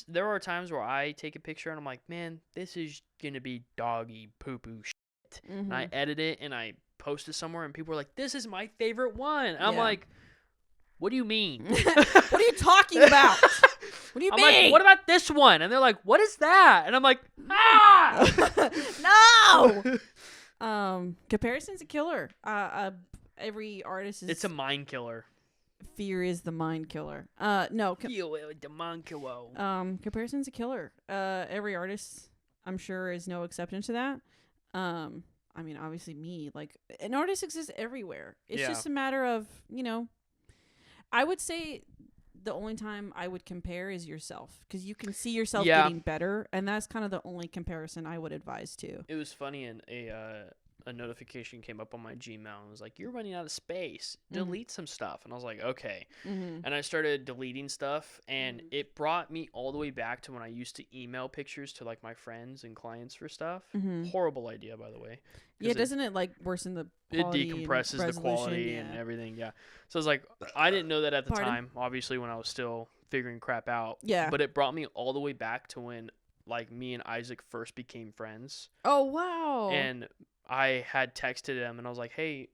there are times where I take a picture and I'm like, man, this is gonna be doggy poo poo shit, and I edit it and I post it somewhere, and people are like, this is my favorite one. And I'm Yeah. like, what do you mean? What are you talking about? What do you I'm mean? like, what about this one? And they're like, what is that? And I'm like, no. Comparison's a killer. Every artist is. It's a mind killer. Fear is the mind killer. No. The mind killer. Comparison's a killer. Every artist, I'm sure, is no exception to that. I mean, obviously me, like, an artist exists everywhere. It's Yeah. just a matter of, I would say the only time I would compare is yourself, because you can see yourself Yeah. getting better, and that's kind of the only comparison I would advise to. It was funny, and a notification came up on my Gmail and was like, you're running out of space. Delete some stuff. And I was like, okay. Mm-hmm. And I started deleting stuff, and it brought me all the way back to when I used to email pictures to like my friends and clients for stuff. Mm-hmm. Horrible idea, by the way. Yeah, doesn't it like worsen the It quality and decompresses the quality resolution? and everything. Yeah. So I was like, I didn't know that at the Pardon? time, obviously, when I was still figuring crap out. Yeah. But it brought me all the way back to when like me and Isaac first became friends. Oh, wow. And I had texted him, and I was like, hey,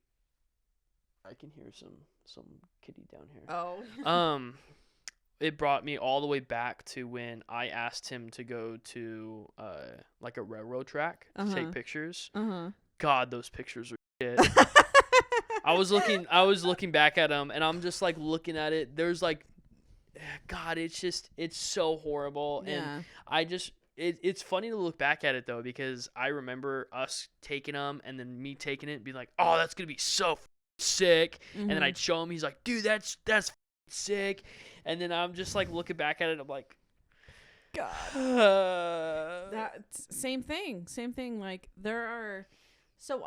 I can hear some kitty down here. Oh. It brought me all the way back to when I asked him to go to like a railroad track to take pictures. Uh-huh. God, those pictures are shit. I was looking back at them, and I'm just like looking at it. There's like, God, it's so horrible. Yeah. And I just, it's funny to look back at it though, because I remember us taking them and then me taking it and being like, oh, that's going to be so sick. Mm-hmm. And then I'd show him, he's like, dude, that's sick. And then I'm just like looking back at it. I'm like, God. That's same thing. Like there are, so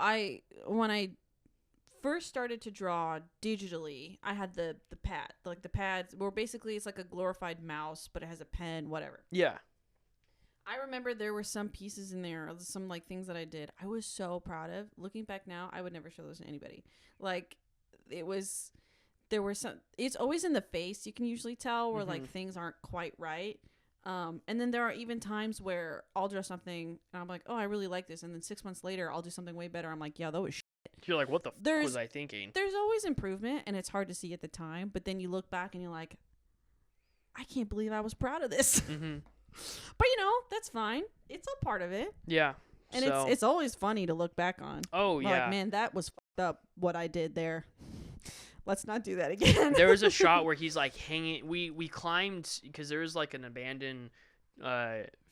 when I first started to draw digitally, I had the pad, like the pads where basically it's like a glorified mouse, but it has a pen, whatever. yeah. I remember there were some pieces in there, some like things that I did. I was so proud of. Looking back now, I would never show those to anybody. Like there were some. It's always in the face. You can usually tell where like things aren't quite right. And then there are even times where I'll draw something and I'm like, oh, I really like this, and then 6 months later I'll do something way better. I'm like, yeah, that was shit. You're like, what the fuck was I thinking? There's always improvement, and it's hard to see at the time. But then you look back and you're like, I can't believe I was proud of this. Mm-hmm. But that's fine. It's a part of it. Yeah. And it's always funny to look back on. Oh, yeah. Like, man, that was fucked up what I did there. Let's not do that again. There was a shot where he's like hanging. We climbed because there was like an abandoned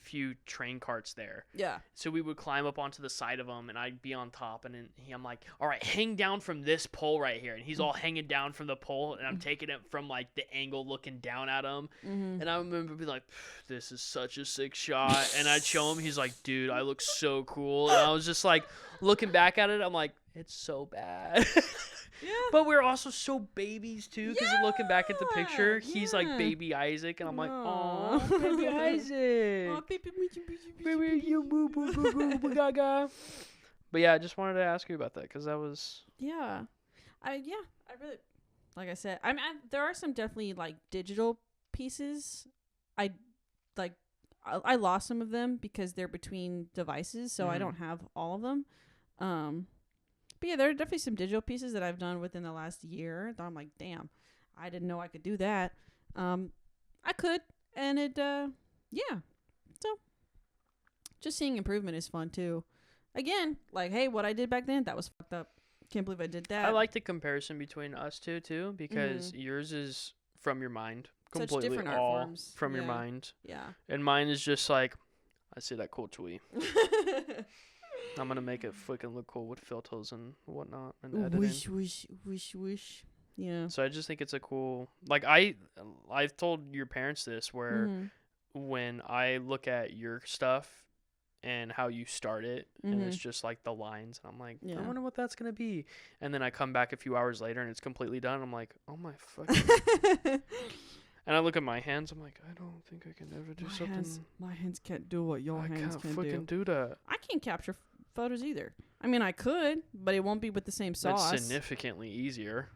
few train carts there. Yeah. So we would climb up onto the side of them, and I'd be on top, and then I'm like, all right, hang down from this pole right here. And he's all hanging down from the pole, and I'm taking it from like the angle looking down at him. Mm-hmm. And I remember being like, this is such a sick shot. And I'd show him, he's like, dude, I look so cool. And I was just like looking back at it, I'm like, it's so bad. Yeah. But we're also so babies too, because looking back at the picture, he's like baby Isaac, and I'm like, oh, baby Isaac. Oh, baby, you boo boo boo boo boo gaga. But yeah, I just wanted to ask you about that because that was. Yeah, I really, like I said, there are some definitely like digital pieces. I lost some of them because they're between devices, so I don't have all of them. But yeah, there are definitely some digital pieces that I've done within the last year that I'm like, damn, I didn't know I could do that. I could, and it, yeah. So, just seeing improvement is fun too. Again, like, hey, what I did back then, that was fucked up. Can't believe I did that. I like the comparison between us two too, because yours is from your mind, completely such different art all forms. from your mind. Yeah. And mine is just like, I see that cool tweet. I'm gonna make it freaking look cool with filters and whatnot and editing. Wish. Yeah. So I just think it's a cool. Like I've told your parents this where when I look at your stuff and how you start it, and it's just like the lines, and I'm like, I wonder what that's gonna be. And then I come back a few hours later and it's completely done. I'm like, oh my fucking. And I look at my hands. I'm like, I don't think I can ever do something. My hands can't do what your hands can do. I can't fucking do that. I can't capture photos either. I mean, I could, but it won't be with the same sauce. It's significantly easier.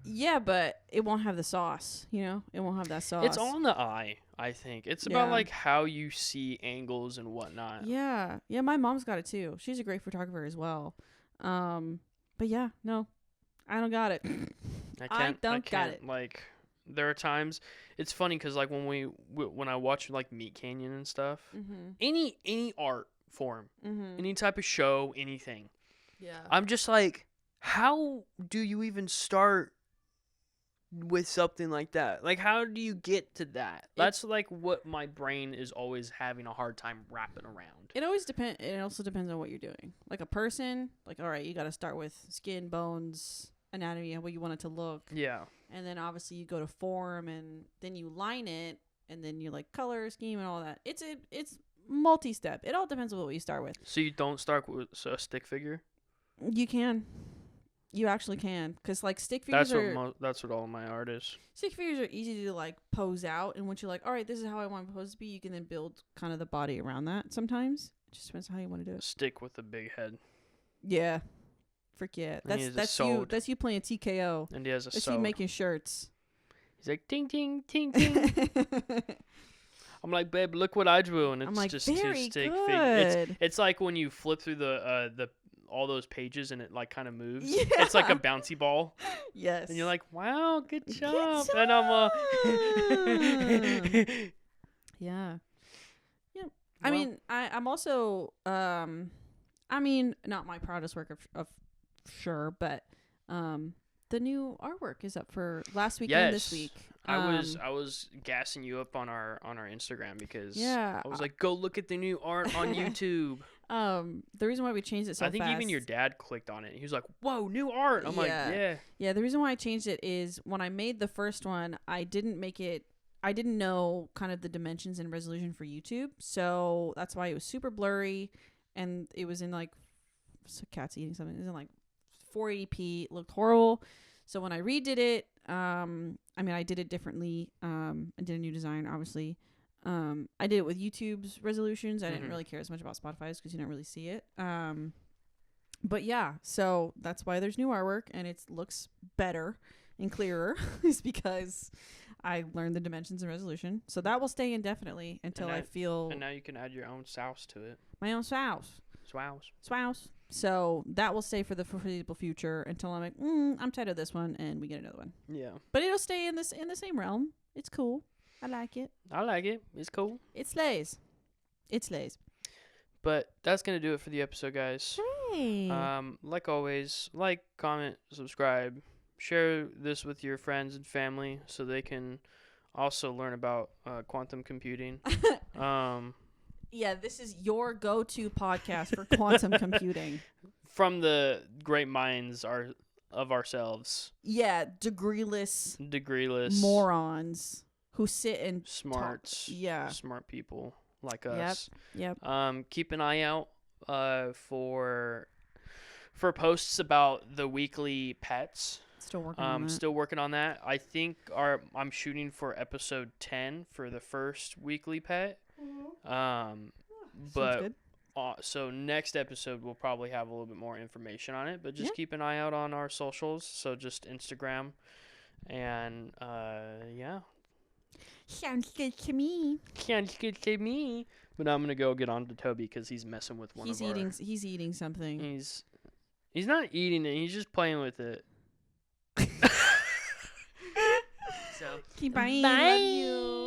Yeah, but it won't have the sauce. It won't have that sauce. It's all in the eye, I think. It's about like how you see angles and whatnot. Yeah. Yeah, my mom's got it too. She's a great photographer as well. But yeah, no, I don't got it. I don't got it. Like, there are times it's funny because like when I watch like Meat Canyon and stuff, any art form, any type of show, anything, I'm just like, how do you even start with something like that? Like, how do you get to that? That's like what my brain is always having a hard time wrapping around. It always depends. It also depends on what you're doing. Like a person, like, all right, you got to start with skin, bones, anatomy, and what you want it to look. Yeah. And then obviously you go to form, and then you line it, and then you like color scheme and all that. It's multi-step. It all depends on what you start with. So you don't start with a stick figure? You can. You actually can, because like stick figures that's what all my art is. Stick figures are easy to like pose out, and once you're like, all right, this is how I want it pose to be, you can then build kind of the body around that. Sometimes it just depends on how you want to do it. Stick with a big head. Yeah. Frick yeah. That's you playing TKO. And he has a That's you making shirts. He's like, ting, ting, ting, ting. I'm like, babe, look what I drew. And it's like, just two stick figures. It's like when you flip through the all those pages and it like kind of moves. Yeah. It's like a bouncy ball. Yes. And you're like, wow, good job. And I'm yeah. Yeah. I mean, I'm also I mean, not my proudest work of sure, but the new artwork is up for last week and this week. I was gassing you up on our Instagram because I was like, go look at the new art on YouTube. The reason why we changed it so I think fast. even your dad clicked on it. He was like, "Whoa, new art!" I'm like, Yeah. "Yeah." Yeah, the reason why I changed it is when I made the first one, I didn't know kind of the dimensions and resolution for YouTube. So that's why it was super blurry, and it was in like, cat's eating something. It was in like 480p. It looked horrible. So when I redid it, I mean, I did it differently. I did a new design, obviously. I did it with YouTube's resolutions. I didn't really care as much about Spotify's because you don't really see it. But yeah, so that's why there's new artwork and it looks better and clearer is because I learned the dimensions and resolution. So that will stay indefinitely until I feel... And now you can add your own sauce to it. My own sauce. Swouse. So that will stay for the foreseeable future until I'm like, I'm tired of this one and we get another one. Yeah. But it'll stay in the same realm. It's cool. I like it. It's cool. It slays. But that's going to do it for the episode, guys. Hey. Like always, like, comment, subscribe, share this with your friends and family so they can also learn about quantum computing. Yeah, this is your go-to podcast for quantum computing. From the great minds of ourselves. Yeah, degreeless morons who sit and smarts. Talk. Yeah. Smart people like us. Yep. Keep an eye out for posts about the weekly pets. Still working on that. Still working on that. I think I'm shooting for episode 10 for the first weekly pet. But good. So next episode we'll probably have a little bit more information on it, but just keep an eye out on our socials. So just Instagram and yeah. Sounds good to me. But now I'm gonna go get on to Toby because he's messing with one of our... He's eating something. He's not eating it. He's just playing with it. So keep buying. Bye. Love you.